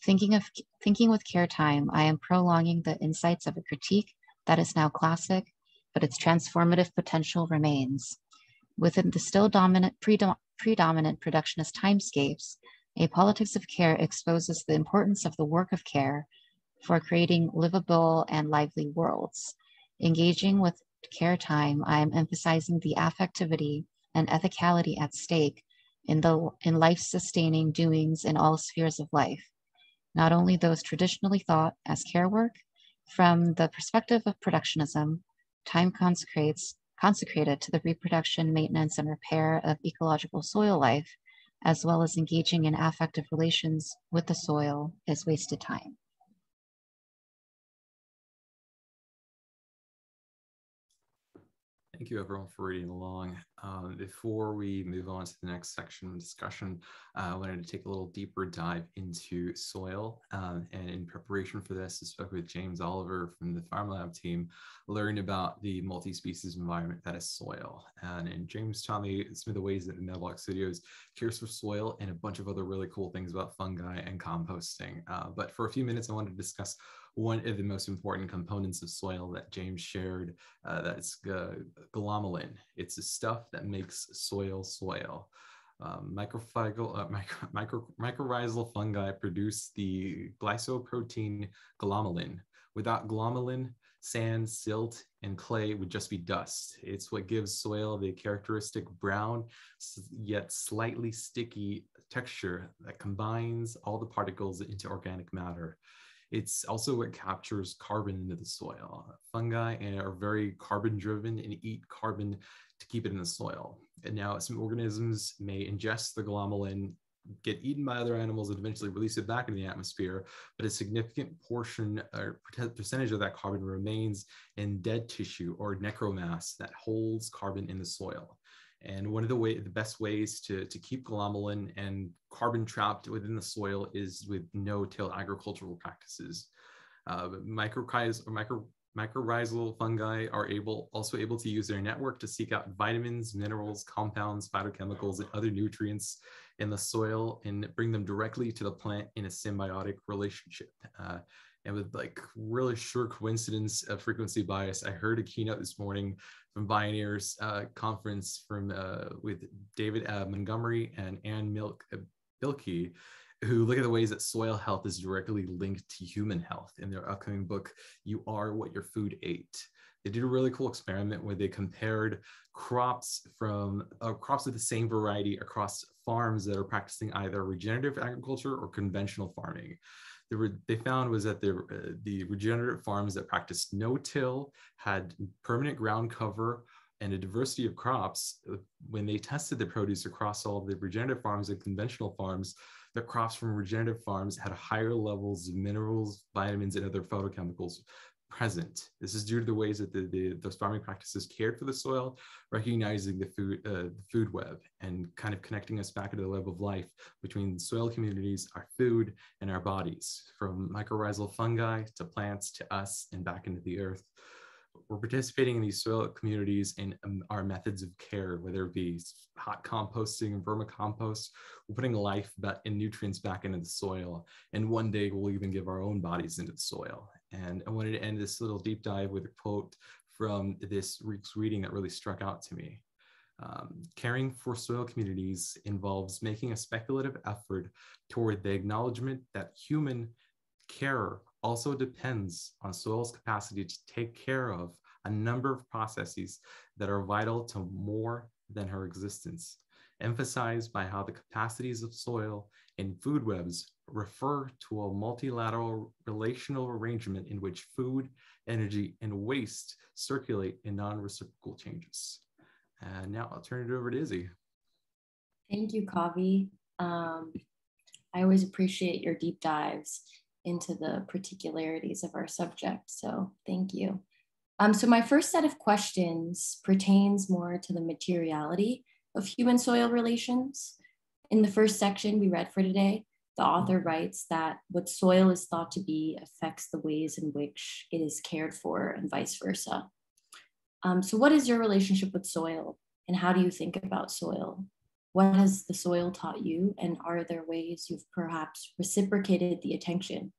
Thinking with care time, I am prolonging the insights of a critique that is now classic, but its transformative potential remains. Within the still predominant productionist timescapes, a politics of care exposes the importance of the work of care for creating livable and lively worlds. Engaging with care time, I am emphasizing the affectivity and ethicality at stake in life-sustaining doings in all spheres of life, not only those traditionally thought as care work. From the perspective of productionism, time consecrates consecrated to the reproduction, maintenance, and repair of ecological soil life, as well as engaging in affective relations with the soil, is wasted time. Thank you everyone for reading along. Before we move on to the next section of discussion, I wanted to take a little deeper dive into soil. And in preparation for this, I spoke with James Oliver from the Farm Lab team, learned about the multi-species environment that is soil. And James taught me some of the ways that the Meadowlark Studios cares for soil and a bunch of other really cool things about fungi and composting. But for a few minutes, I wanted to discuss one of the most important components of soil that James shared, that's glomalin. It's the stuff that makes soil soil. Mycorrhizal fungi produce the glycoprotein glomalin. Without glomalin, sand, silt, and clay would just be dust. It's what gives soil the characteristic brown, yet slightly sticky texture that combines all the particles into organic matter. It's also what captures carbon into the soil. Fungi are very carbon driven and eat carbon to keep it in the soil. And now some organisms may ingest the glomalin, get eaten by other animals, and eventually release it back into the atmosphere, but a significant portion or percentage of that carbon remains in dead tissue or necromass that holds carbon in the soil. And one of the best ways to keep glomalin and carbon trapped within the soil is with no-till agricultural practices. Mycorrhizal fungi are also able to use their network to seek out vitamins, minerals, compounds, phytochemicals, and other nutrients in the soil and bring them directly to the plant in a symbiotic relationship. And with like really sheer coincidence of frequency bias, I heard a keynote this morning from Bioneers conference with David Montgomery and Ann Bilkey, who look at the ways that soil health is directly linked to human health in their upcoming book, You Are What Your Food Ate. They did a really cool experiment where they compared crops of the same variety across farms that are practicing either regenerative agriculture or conventional farming. They found was that the regenerative farms that practiced no-till had permanent ground cover and a diversity of crops. When they tested the produce across all the regenerative farms and conventional farms, the crops from regenerative farms had higher levels of minerals, vitamins, and other phytochemicals present. This is due to the ways that those farming practices cared for the soil, recognizing the food web and kind of connecting us back into the web of life between soil communities, our food, and our bodies, from mycorrhizal fungi to plants to us and back into the earth. We're participating in these soil communities in our methods of care, whether it be hot composting and vermicompost. We're putting life and nutrients back into the soil. And one day we'll even give our own bodies into the soil. And I wanted to end this little deep dive with a quote from this week's reading that really struck out to me. Caring for soil communities involves making a speculative effort toward the acknowledgement that human care also depends on soil's capacity to take care of a number of processes that are vital to more than her existence, emphasized by how the capacities of soil and food webs refer to a multilateral relational arrangement in which food, energy, and waste circulate in non-reciprocal changes. And now I'll turn it over to Izzy. Thank you, Kavi. I always appreciate your deep dives into the particularities of our subject, so thank you. So my first set of questions pertains more to the materiality of human-soil relations. In the first section we read for today, the author writes that what soil is thought to be affects the ways in which it is cared for and vice versa. So what is your relationship with soil, and how do you think about soil? What has the soil taught you, and are there ways you've perhaps reciprocated the attention?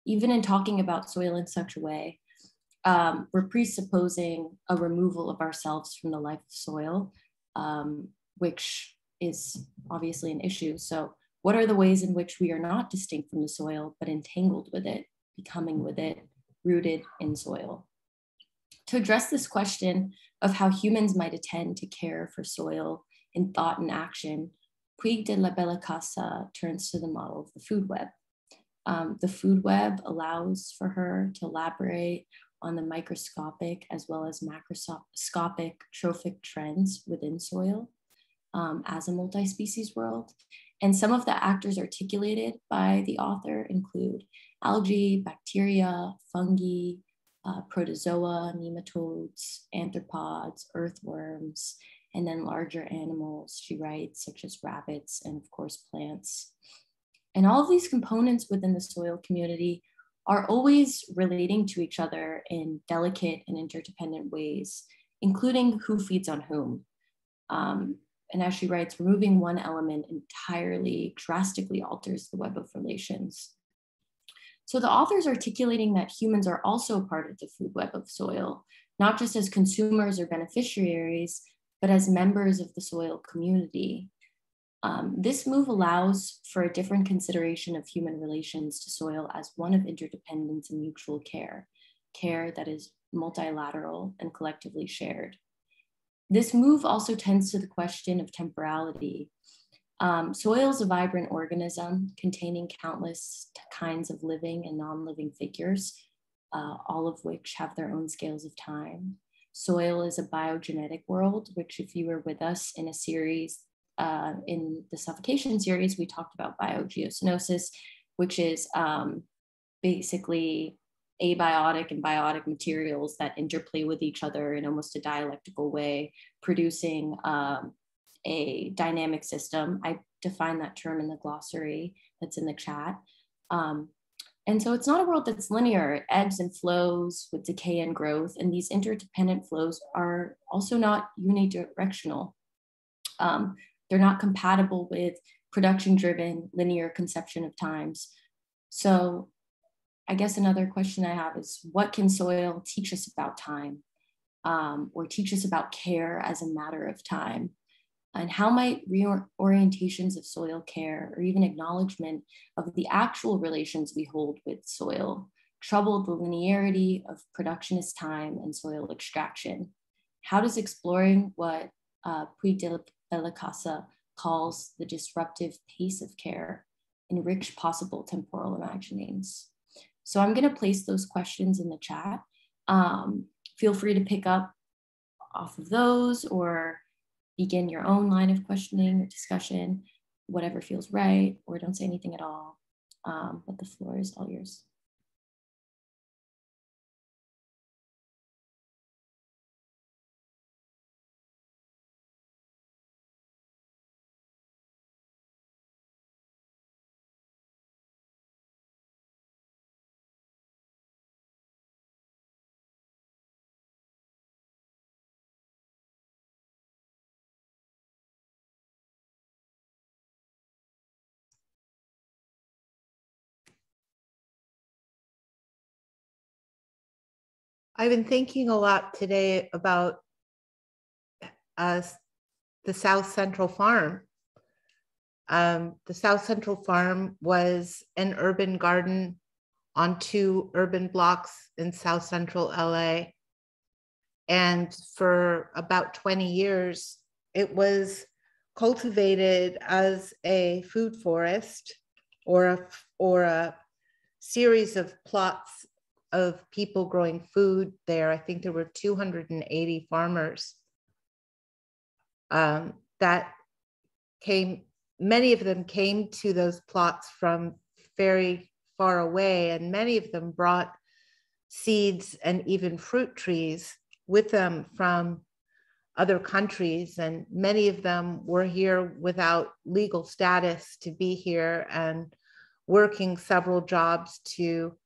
Even in talking about soil in such a way, we're presupposing a removal of ourselves from the life of soil, which is obviously an issue. So what are the ways in which we are not distinct from the soil, but entangled with it, becoming with it, rooted in soil? To address this question of how humans might attend to care for soil in thought and action, Puig de la Bella Casa turns to the model of the food web. The food web allows for her to elaborate on the microscopic as well as macroscopic trophic trends within soil as a multi-species world. And some of the actors articulated by the author include algae, bacteria, fungi, protozoa, nematodes, arthropods, earthworms, and then larger animals, she writes, such as rabbits and of course plants. And all of these components within the soil community are always relating to each other in delicate and interdependent ways, including who feeds on whom. And as she writes, removing one element entirely drastically alters the web of relations. So the author is articulating that humans are also part of the food web of soil, not just as consumers or beneficiaries, but as members of the soil community. This move allows for a different consideration of human relations to soil as one of interdependence and mutual care, care that is multilateral and collectively shared. This move also tends to the question of temporality. Soil is a vibrant organism containing countless kinds of living and non-living figures, all of which have their own scales of time. Soil is a biogenetic world, which if you were with us in a series, in the suffocation series, we talked about biogeosynosis, which is basically abiotic and biotic materials that interplay with each other in almost a dialectical way, producing a dynamic system. I define that term in the glossary that's in the chat. And so it's not a world that's linear. It ebbs and flows with decay and growth, and these interdependent flows are also not unidirectional. They're not compatible with production-driven linear conception of times. So I guess another question I have is, what can soil teach us about time, or teach us about care as a matter of time? And how might reorientations of soil care, or even acknowledgement of the actual relations we hold with soil, trouble the linearity of productionist time and soil extraction? How does exploring what Puig de la Casa calls the disruptive pace of care enrich possible temporal imaginings? So I'm going to place those questions in the chat. Feel free to pick up off of those or begin your own line of questioning or discussion, whatever feels right, or don't say anything at all. But the floor is all yours. I've been thinking a lot today about the South Central Farm. The South Central Farm was an urban garden on 2 urban blocks in South Central LA. And for about 20 years, it was cultivated as a food forest or a series of plots of people growing food there. I think there were 280 farmers that came, many of them came to those plots from very far away, and many of them brought seeds and even fruit trees with them from other countries. And many of them were here without legal status to be here and working several jobs to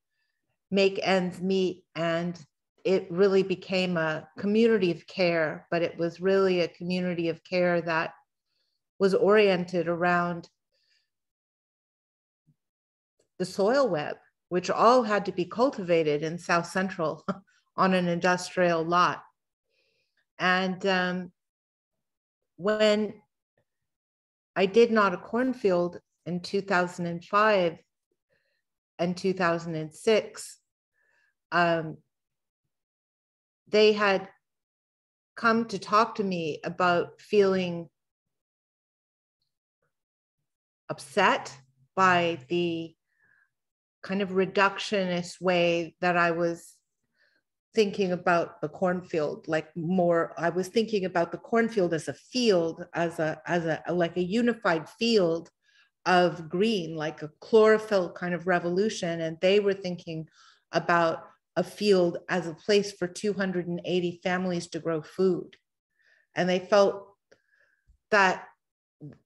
make ends meet. And it really became a community of care, but it was really a community of care that was oriented around the soil web, which all had to be cultivated in South Central on an industrial lot. And when I did Not a Cornfield in 2005 and 2006, they had come to talk to me about feeling upset by the kind of reductionist way that I was thinking about the cornfield, like more, I was thinking about the cornfield as a field, as a like a unified field of green, like a chlorophyll kind of revolution. And they were thinking about a field as a place for 280 families to grow food. And they felt that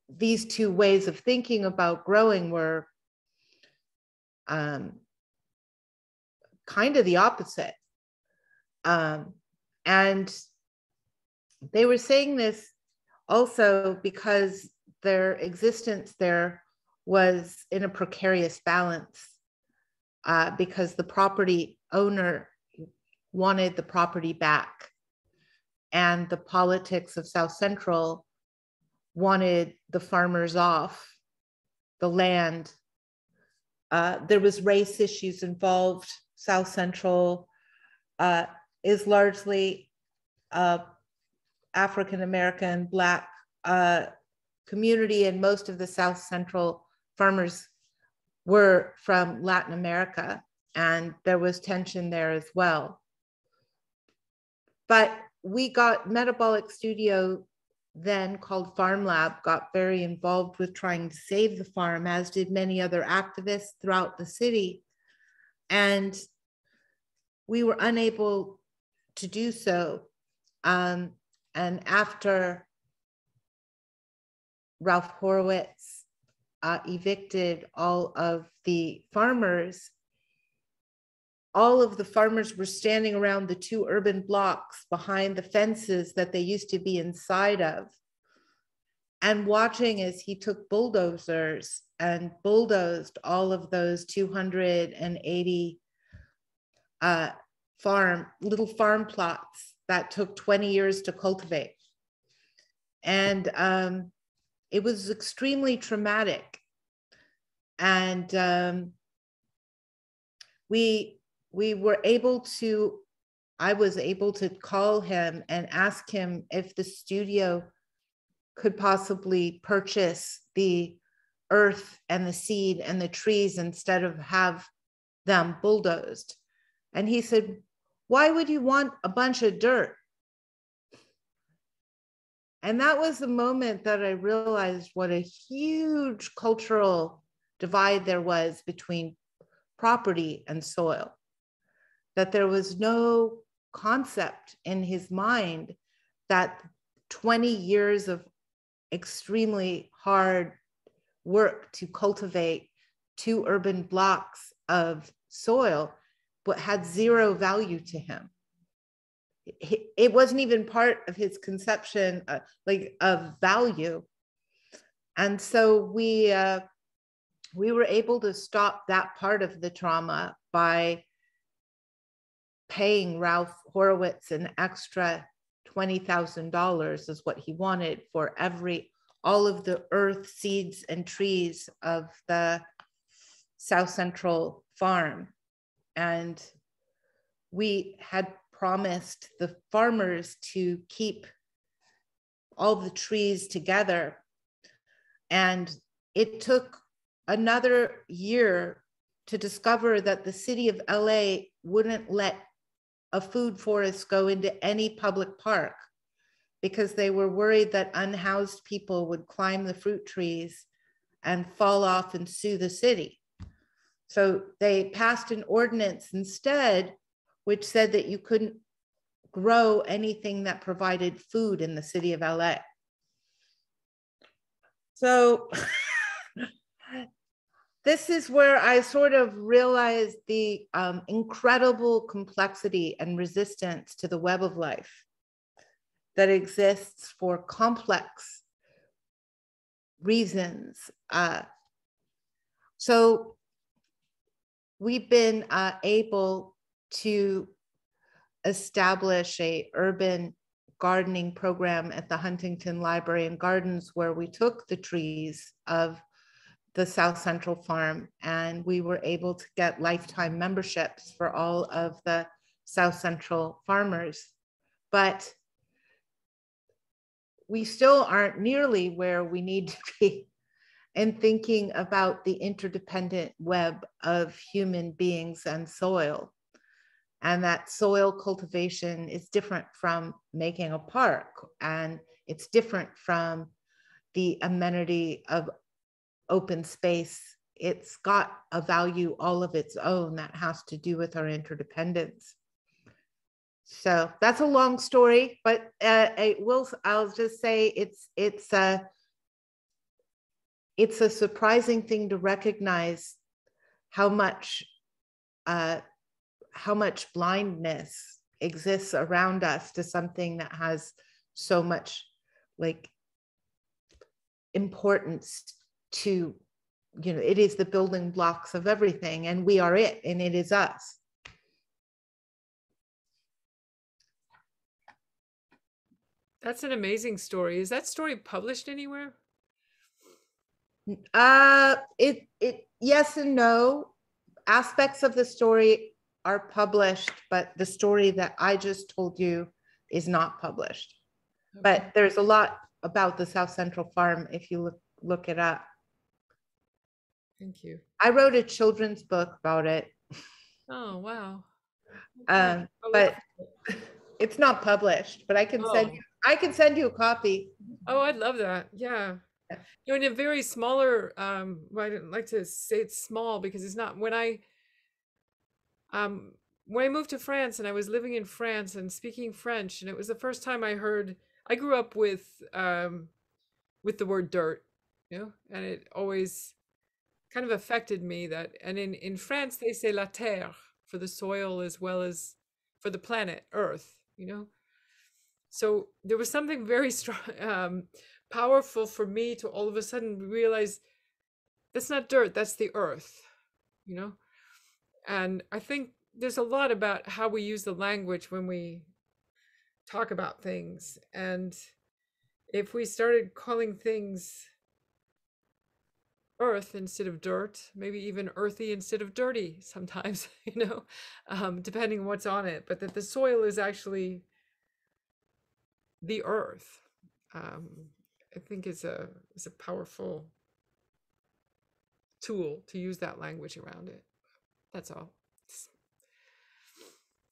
these two ways of thinking about growing were kind of the opposite. And they were saying this also because their existence there was in a precarious balance, because the property owner wanted the property back, and the politics of South Central wanted the farmers off the land. There was race issues involved. South Central is largely African-American, Black community, and most of the South Central farmers were from Latin America, and there was tension there as well. But we got Metabolic Studio, then called Farm Lab, got very involved with trying to save the farm, as did many other activists throughout the city. And we were unable to do so. And after Ralph Horowitz evicted all of the farmers, all of the farmers were standing around the two urban blocks behind the fences that they used to be inside of, and watching as he took bulldozers and bulldozed all of those 280 little farm plots that took 20 years to cultivate. And it was extremely traumatic. And we were able to, I was able to call him and ask him if the studio could possibly purchase the earth and the seed and the trees instead of have them bulldozed. And he said, "Why would you want a bunch of dirt?" And that was the moment that I realized what a huge cultural divide there was between property and soil, that there was no concept in his mind that 20 years of extremely hard work to cultivate two urban blocks of soil but had zero value to him. It wasn't even part of his conception of value. And so we were able to stop that part of the trauma by paying Ralph Horowitz an extra $20,000 is what he wanted for all of the earth, seeds, and trees of the South Central farm. And we had promised the farmers to keep all the trees together. And it took another year to discover that the city of LA wouldn't let a food forest go into any public park because they were worried that unhoused people would climb the fruit trees and fall off and sue the city. So they passed an ordinance instead, which said that you couldn't grow anything that provided food in the city of LA. So this is where I sort of realized the incredible complexity and resistance to the web of life that exists for complex reasons. So we've been able to establish an urban gardening program at the Huntington Library and Gardens, where we took the trees of the South Central farm, and we were able to get lifetime memberships for all of the South Central farmers. But we still aren't nearly where we need to be in thinking about the interdependent web of human beings and soil. and that soil cultivation is different from making a park, and it's different from the amenity of open space. It's got a value all of its own that has to do with our interdependence. So that's a long story, but I'll just say it's a surprising thing to recognize how much blindness exists around us to something that has so much like importance to, you know, it is the building blocks of everything, and we are it, and it is us. That's an amazing story. Is that story published anywhere? Yes and no. Aspects of the story are published, but the story that I just told you is not published. Okay. But there's a lot about the South Central Farm if you look it up. Thank you. I wrote a children's book about it. Oh, wow. But it's not published, but I can send you a copy. Oh, I'd love that. Yeah. You know, in a very smaller, well, I didn't like to say it's small because it's not. When I moved to France and I was living in France and speaking French, and it was the first time I grew up with the word dirt, you know, and it always kind of affected me that, and in France they say la terre for the soil as well as for the planet Earth, you know. So there was something very strong, powerful for me to all of a sudden realize that's not dirt, that's the earth, you know. And I think there's a lot about how we use the language when we talk about things, and if we started calling things earth instead of dirt, maybe even earthy instead of dirty sometimes, you know, depending on what's on it, but that the soil is actually the earth. I think it's a powerful tool to use that language around it. That's all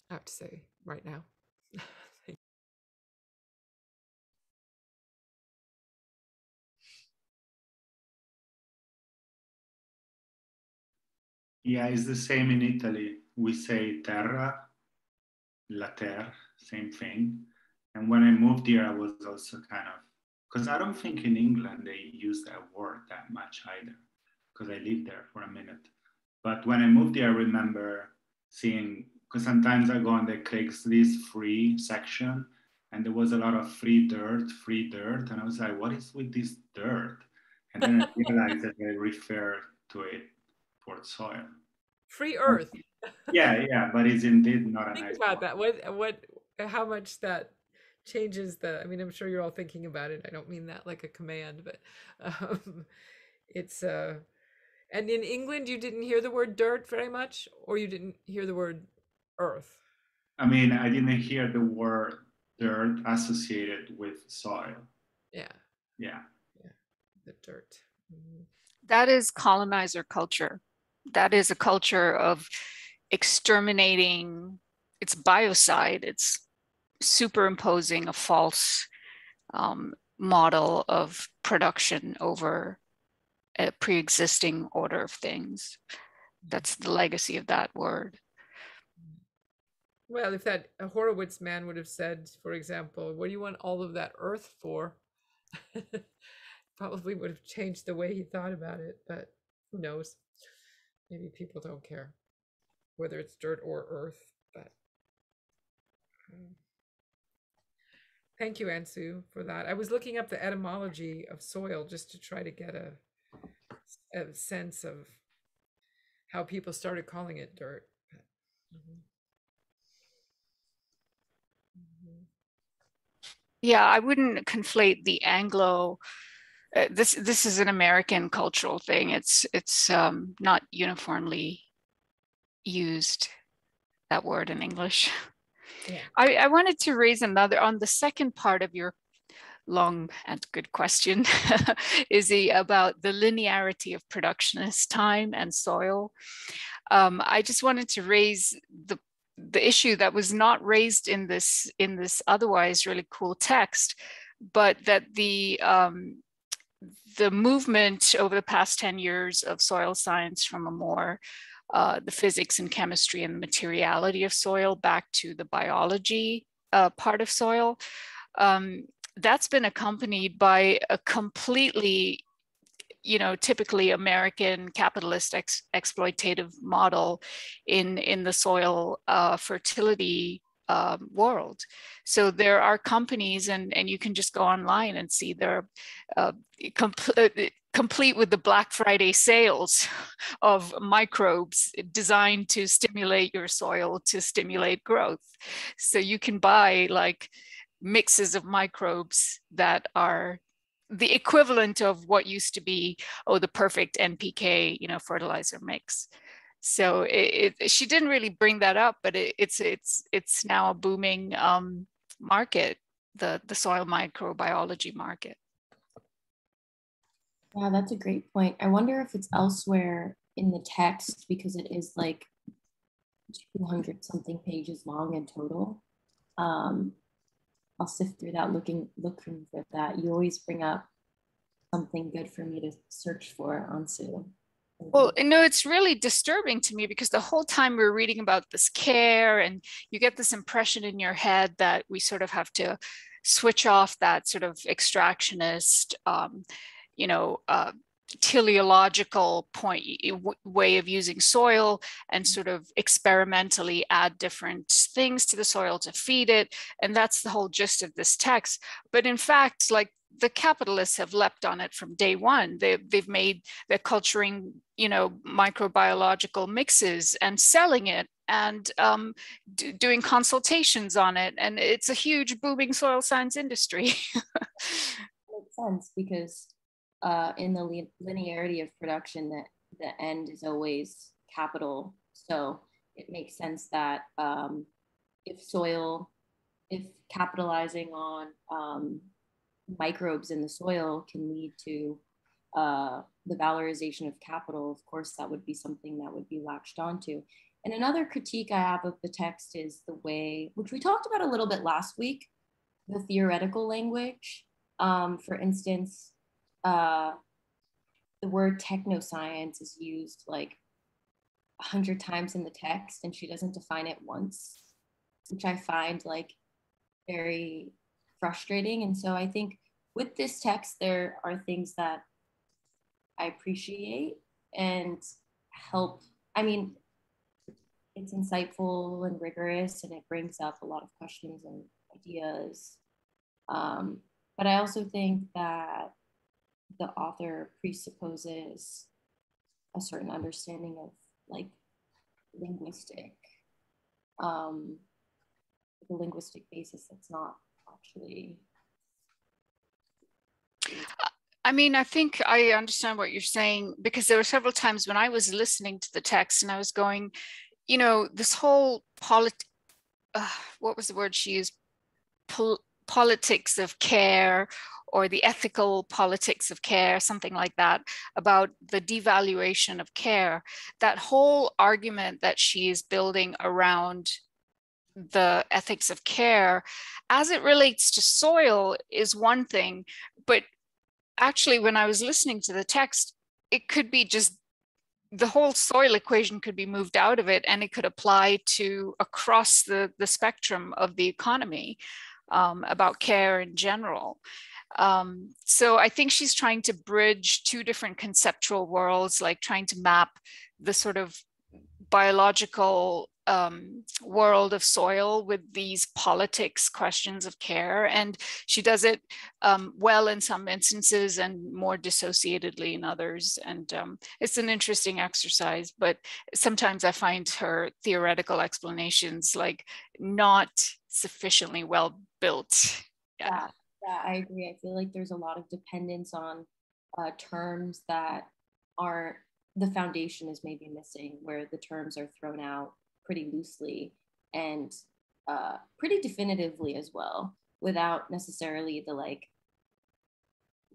I have to say right now. Yeah, it's the same in Italy. We say terra, la terre, same thing. And when I moved here, I was also kind of, because I don't think in England they use that word that much either, because I lived there for a minute. But when I moved here, I remember seeing, because sometimes I go on the Craigslist free section, and there was a lot of free dirt, and I was like, what is with this dirt? And then I realized that they refer to it for soil. Free earth. Yeah, but it's indeed not a Think nice about word. that. How much that changes I mean, I'm sure you're all thinking about it. I don't mean that like a command, but it's and in England you didn't hear the word dirt very much, or you didn't hear the word earth? I mean, I didn't hear the word dirt associated with soil. Yeah. The dirt. That is colonizer culture. That is a culture of exterminating. It's biocide. It's superimposing a false model of production over a pre-existing order of things. That's the legacy of that word. Well, if that Horowitz man would have said, for example, what do you want all of that earth for? Probably would have changed the way he thought about it, but who knows? Maybe people don't care whether it's dirt or earth, but thank you, Ansu, for that. I was looking up the etymology of soil just to try to get a sense of how people started calling it dirt. Yeah, I wouldn't conflate the Anglo. This is an American cultural thing. It's not uniformly used, that word in English. Yeah. I wanted to raise another on the second part of your long and good question, Izzy, about the linearity of productionist time and soil. I just wanted to raise the issue that was not raised in this otherwise really cool text, but that the movement over the past 10 years of soil science from a more the physics and chemistry and materiality of soil back to the biology part of soil, that's been accompanied by a completely, typically American capitalist exploitative model in the soil fertility world. So there are companies, and you can just go online and see they're complete with the Black Friday sales of microbes designed to stimulate your soil, to stimulate growth. So you can buy like mixes of microbes that are the equivalent of what used to be, the perfect NPK, fertilizer mix. So she didn't really bring that up, but it's now a booming market, the soil microbiology market. Yeah, that's a great point. I wonder if it's elsewhere in the text, because it is like 200 something pages long in total. I'll sift through that looking for that. You always bring up something good for me to search for on Sue. Well, it's really disturbing to me because the whole time we're reading about this care, and you get this impression in your head that we sort of have to switch off that sort of extractionist, teleological way of using soil and sort of experimentally add different things to the soil to feed it. And that's the whole gist of this text. But in fact, like, the capitalists have leapt on it from day one. They're culturing, microbiological mixes and selling it and doing consultations on it. And it's a huge booming soil science industry. Makes sense, because in the linearity of production, that the end is always capital. So it makes sense that if capitalizing on microbes in the soil can lead to the valorization of capital, of course, that would be something that would be latched onto. And another critique I have of the text is the way, which we talked about a little bit last week, the theoretical language. For instance, the word technoscience is used like 100 times in the text, and she doesn't define it once, which I find like very frustrating. And so I think with this text, there are things that I appreciate and help. I mean, it's insightful and rigorous, and it brings up a lot of questions and ideas. But I also think that the author presupposes a certain understanding of like the linguistic basis that's not actually. I mean, I think I understand what you're saying, because there were several times when I was listening to the text and I was going, this whole what was the word she used? Politics of care, or the ethical politics of care, something like that, about the devaluation of care. That whole argument that she is building around the ethics of care as it relates to soil is one thing, but actually when I was listening to the text, it could be just the whole soil equation could be moved out of it, and it could apply to across the spectrum of the economy, about care in general. So I think she's trying to bridge two different conceptual worlds, like trying to map the sort of biological world of soil with these politics questions of care. And she does it well in some instances and more dissociatedly in others. And it's an interesting exercise, but sometimes I find her theoretical explanations like not sufficiently well built. Yeah, I agree. I feel like there's a lot of dependence on terms that are, the foundation is maybe missing, where the terms are thrown out pretty loosely and pretty definitively as well, without necessarily the like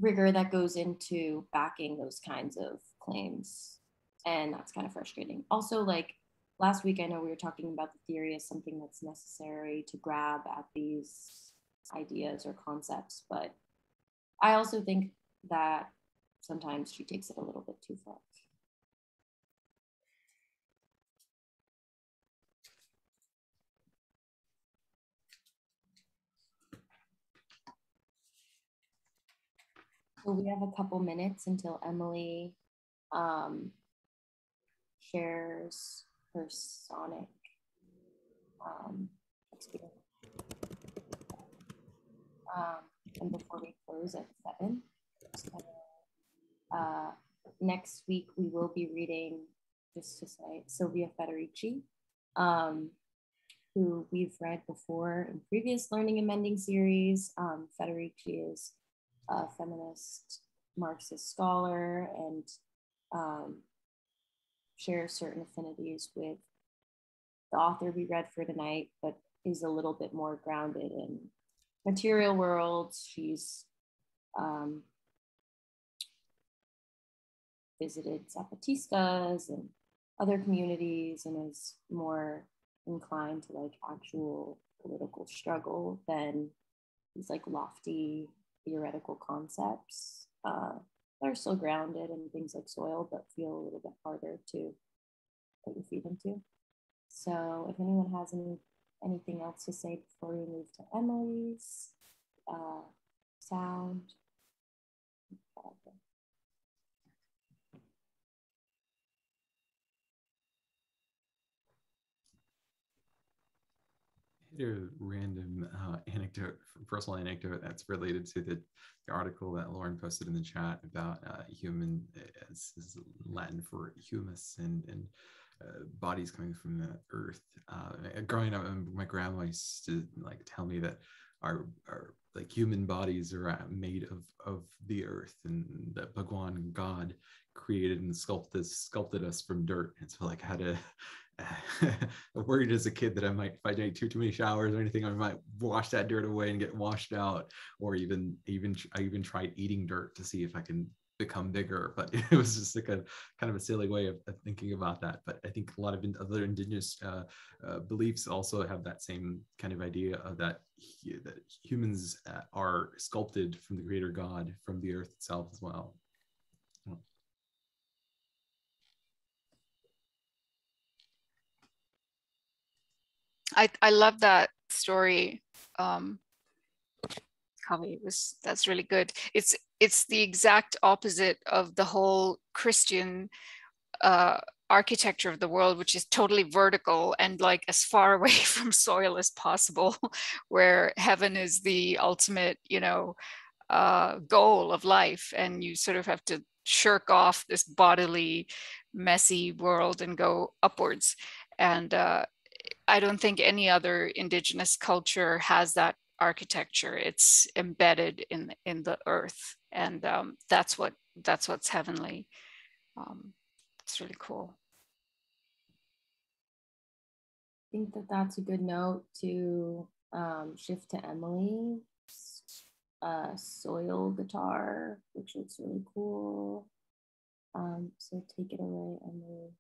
rigor that goes into backing those kinds of claims. And that's kind of frustrating. Also, like, last week I know we were talking about the theory as something that's necessary to grab at these ideas or concepts, but I also think that sometimes she takes it a little bit too far. So we have a couple minutes until Emily shares her sonic experience. And before we close at 7, so, next week we will be reading, just to say, Silvia Federici, who we've read before in previous Learning and Mending series. Federici is a feminist Marxist scholar and shares certain affinities with the author we read for tonight, but is a little bit more grounded in material worlds. She's visited Zapatistas and other communities and is more inclined to like actual political struggle than these like lofty theoretical concepts that are still grounded in things like soil, but feel a little bit harder to put your feet into. So if anyone has anything else to say before we move to Emily's sound. A random personal anecdote that's related to the article that Lauren posted in the chat about human as Latin for humus and bodies coming from the earth. Growing up, my grandma used to like tell me that our like human bodies are made of the earth, and that Bhagwan, God, created and sculpted us from dirt. And so like I had worried as a kid that if I take too many showers or anything, I might wash that dirt away and get washed out, or I even tried eating dirt to see if I can become bigger, but it was just like a kind of a silly way of thinking about that. But I think a lot of other indigenous beliefs also have that same kind of idea of that humans are sculpted from the creator God, from the earth itself as well. I love that story. That's really good. It's the exact opposite of the whole Christian architecture of the world, which is totally vertical and like as far away from soil as possible, where heaven is the ultimate, goal of life, and you sort of have to shirk off this bodily, messy world and go upwards. And I don't think any other indigenous culture has that architecture. It's embedded in the earth, and that's what's heavenly. It's really cool. I think that's a good note to shift to Emily's soil guitar, which looks really cool. So take it away, Emily.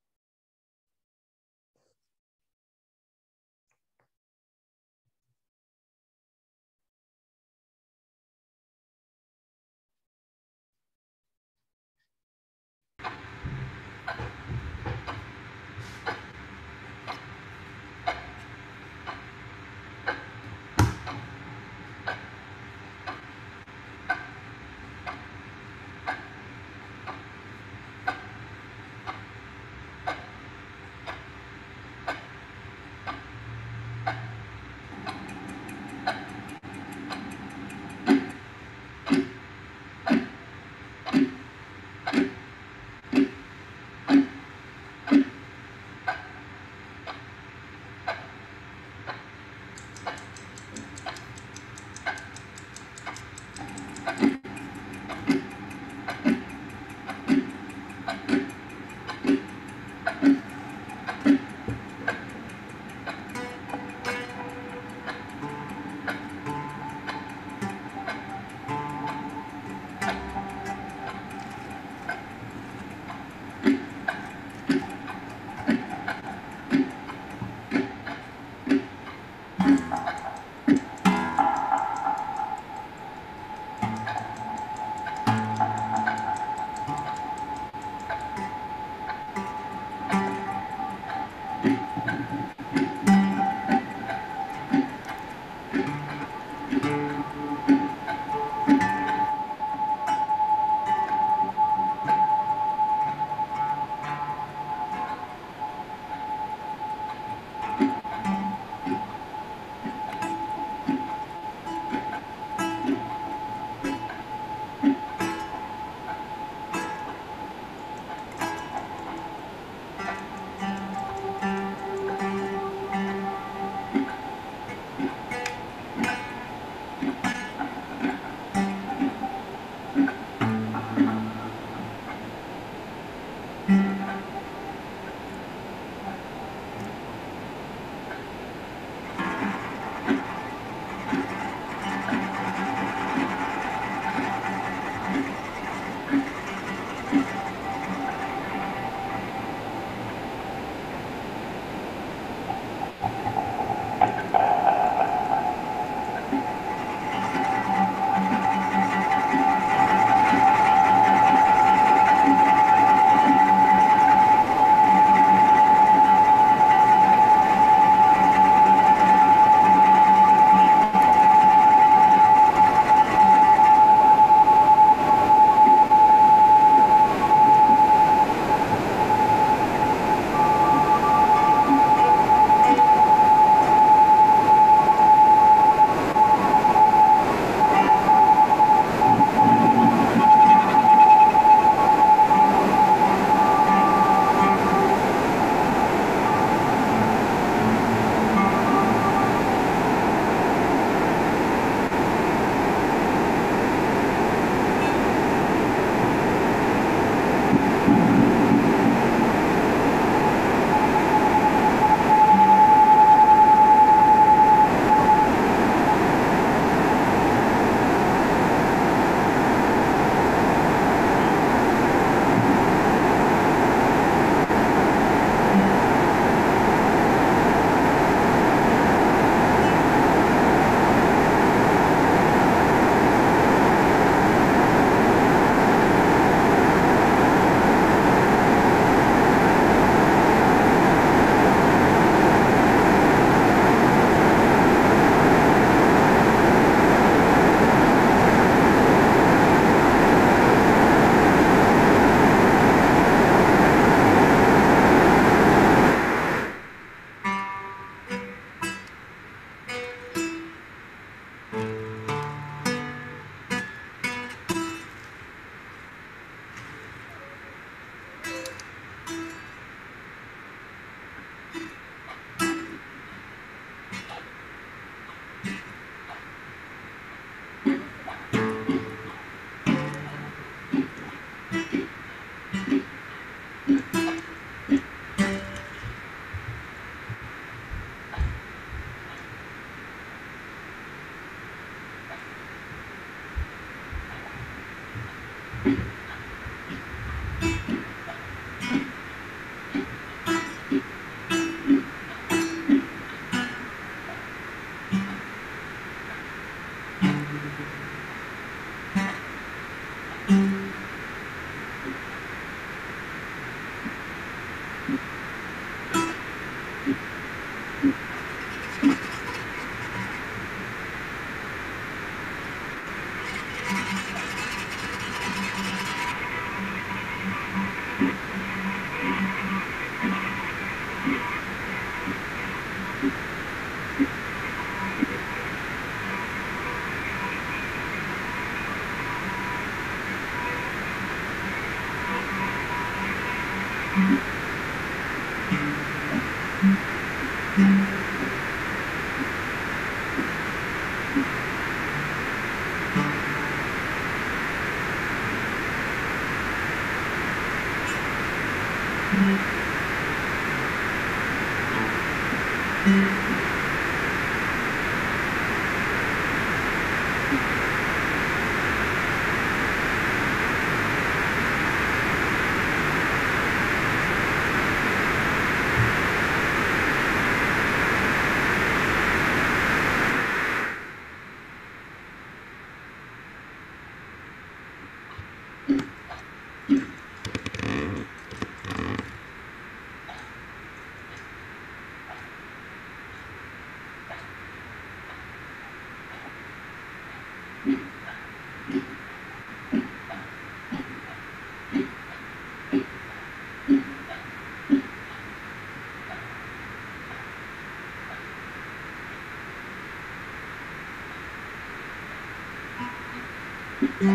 Thank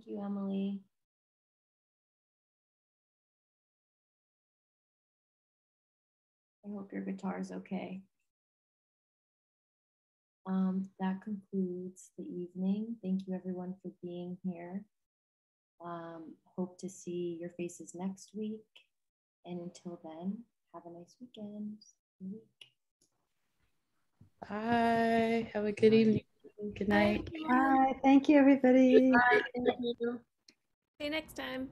you, Emily. I hope your guitar is okay. That concludes the evening. Thank you everyone for being here. Hope to see your faces next week. And until then, have a nice weekend. Bye. Have a good evening. Good night. Bye. Thank you, everybody. Bye. Thank you. See you next time.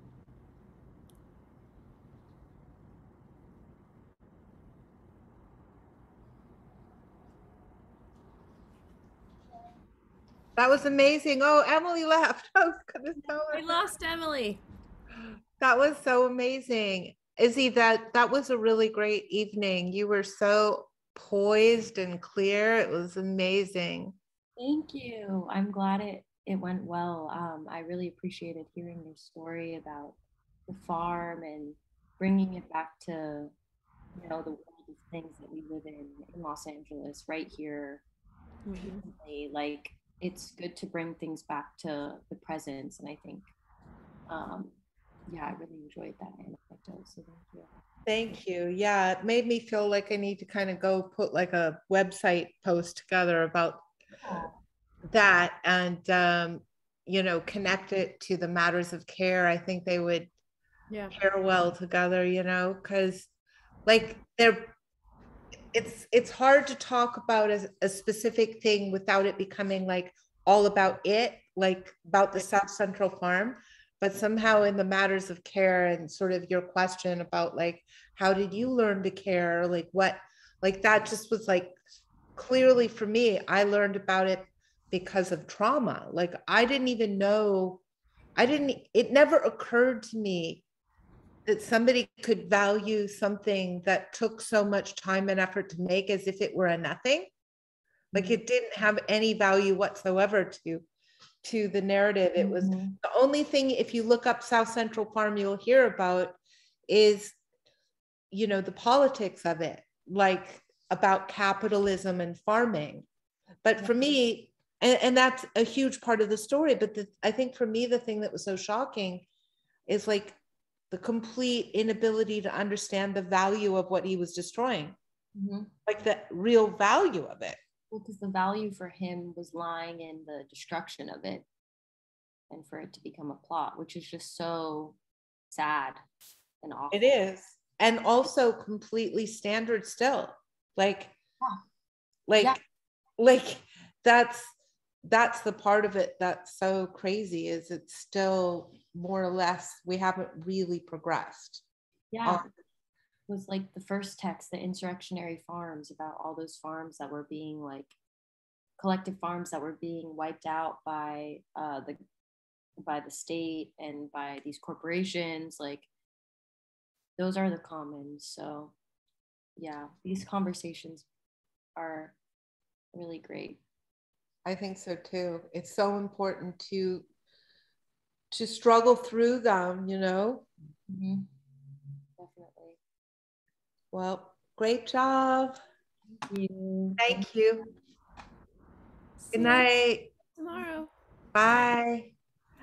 That was amazing. Oh, Emily left. I was gonna tell her. We lost Emily. That was so amazing. Izzy, that was a really great evening. You were so poised and clear. It was amazing. Thank you. I'm glad it went well. I really appreciated hearing your story about the farm and bringing it back to, the world of things that we live in Los Angeles, right here. Recently. Like, it's good to bring things back to the present, and I think, I really enjoyed that anecdote. So thank you. Thank you. Yeah, it made me feel like I need to kind of go put like a website post together about that and, connect it to the matters of care. I think they would pair well together, because like it's hard to talk about a specific thing without it becoming like all about it, like about the South Central Farm. But somehow in the matters of care and sort of your question about like, how did you learn to care? Like what, like that just was like, clearly for me, I learned about it because of trauma. Like I didn't even know, it never occurred to me that somebody could value something that took so much time and effort to make as if it were a nothing. Like it didn't have any value whatsoever to the narrative. It was the only thing, if you look up South Central Farm, you'll hear about is, the politics of it, like about capitalism and farming. But for me, and that's a huge part of the story, but I think for me, the thing that was so shocking is like the complete inability to understand the value of what he was destroying, like the real value of it. Well, because the value for him was lying in the destruction of it and for it to become a plot, which is just so sad and awful. It is. And also completely standard still. Like that's the part of it that's so crazy, is it's still more or less, we haven't really progressed. Yeah. It was like the first text, the insurrectionary farms, about all those farms that were being like collective farms that were being wiped out by the state and by these corporations. Like those are the commons. So yeah, these conversations are really great. I think so too. It's so important to struggle through them, Definitely. Well, great job. Thank you. Thank you. Good night. Tomorrow. Bye.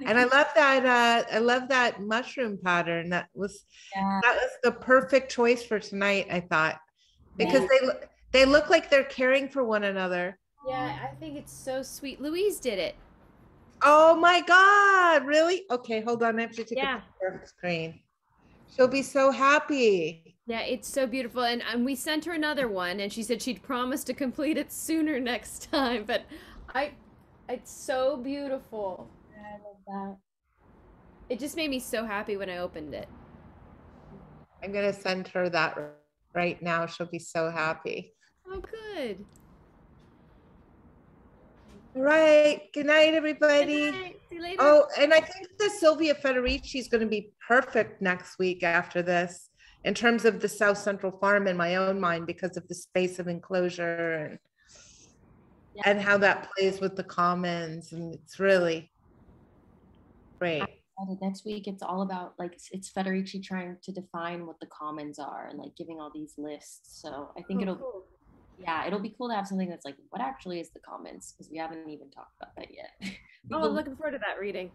And I love that mushroom pattern. That was the perfect choice for tonight, I thought, because they look like they're caring for one another, Yeah, I think it's so sweet. Louise did it. Oh my God, really? Okay, hold on. I have to take a picture of the screen. She'll be so happy. Yeah, it's so beautiful. And we sent her another one and she said she'd promise to complete it sooner next time. But it's so beautiful. Yeah, I love that. It just made me so happy when I opened it. I'm gonna send her that right now. She'll be so happy. Oh, good. All right. Good night, everybody. Good night. See you later. Oh, and I think the Sylvia Federici is going to be perfect next week after this in terms of the South Central Farm in my own mind because of the space of enclosure and how that plays with the commons. And it's really great. Next week, it's all about like it's Federici trying to define what the commons are and like giving all these lists. So I think cool. it'll be cool to have something that's like, what actually is the commons? Because we haven't even talked about that yet. Oh, I'm looking forward to that reading.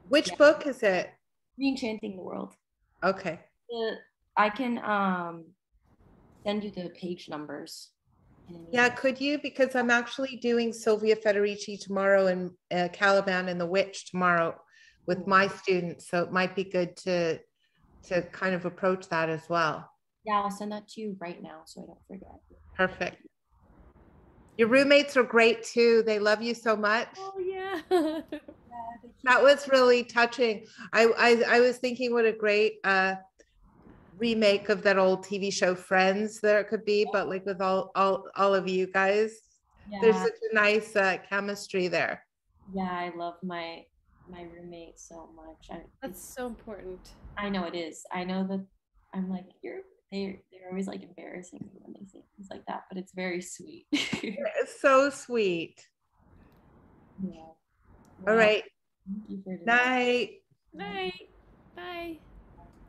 Which book is it? Reenchanting the World. Okay. I can send you the page numbers. Yeah, could you? Because I'm actually doing Sylvia Federici tomorrow and Caliban and the Witch tomorrow with my students. So it might be good to kind of approach that as well. Yeah, I'll send that to you right now so I don't forget. Perfect. Your roommates are great too. They love you so much. Oh yeah. That was really touching. I was thinking what a great remake of that old TV show Friends there could be, but like with all of you guys. Yeah. There's such a nice chemistry there. Yeah, I love my roommate so much. That's so important. I know it is. I know that I'm like, they're always like embarrassing me when they say things like that, but it's very sweet. It's so sweet. Yeah. All right. Thank you for Night. Night.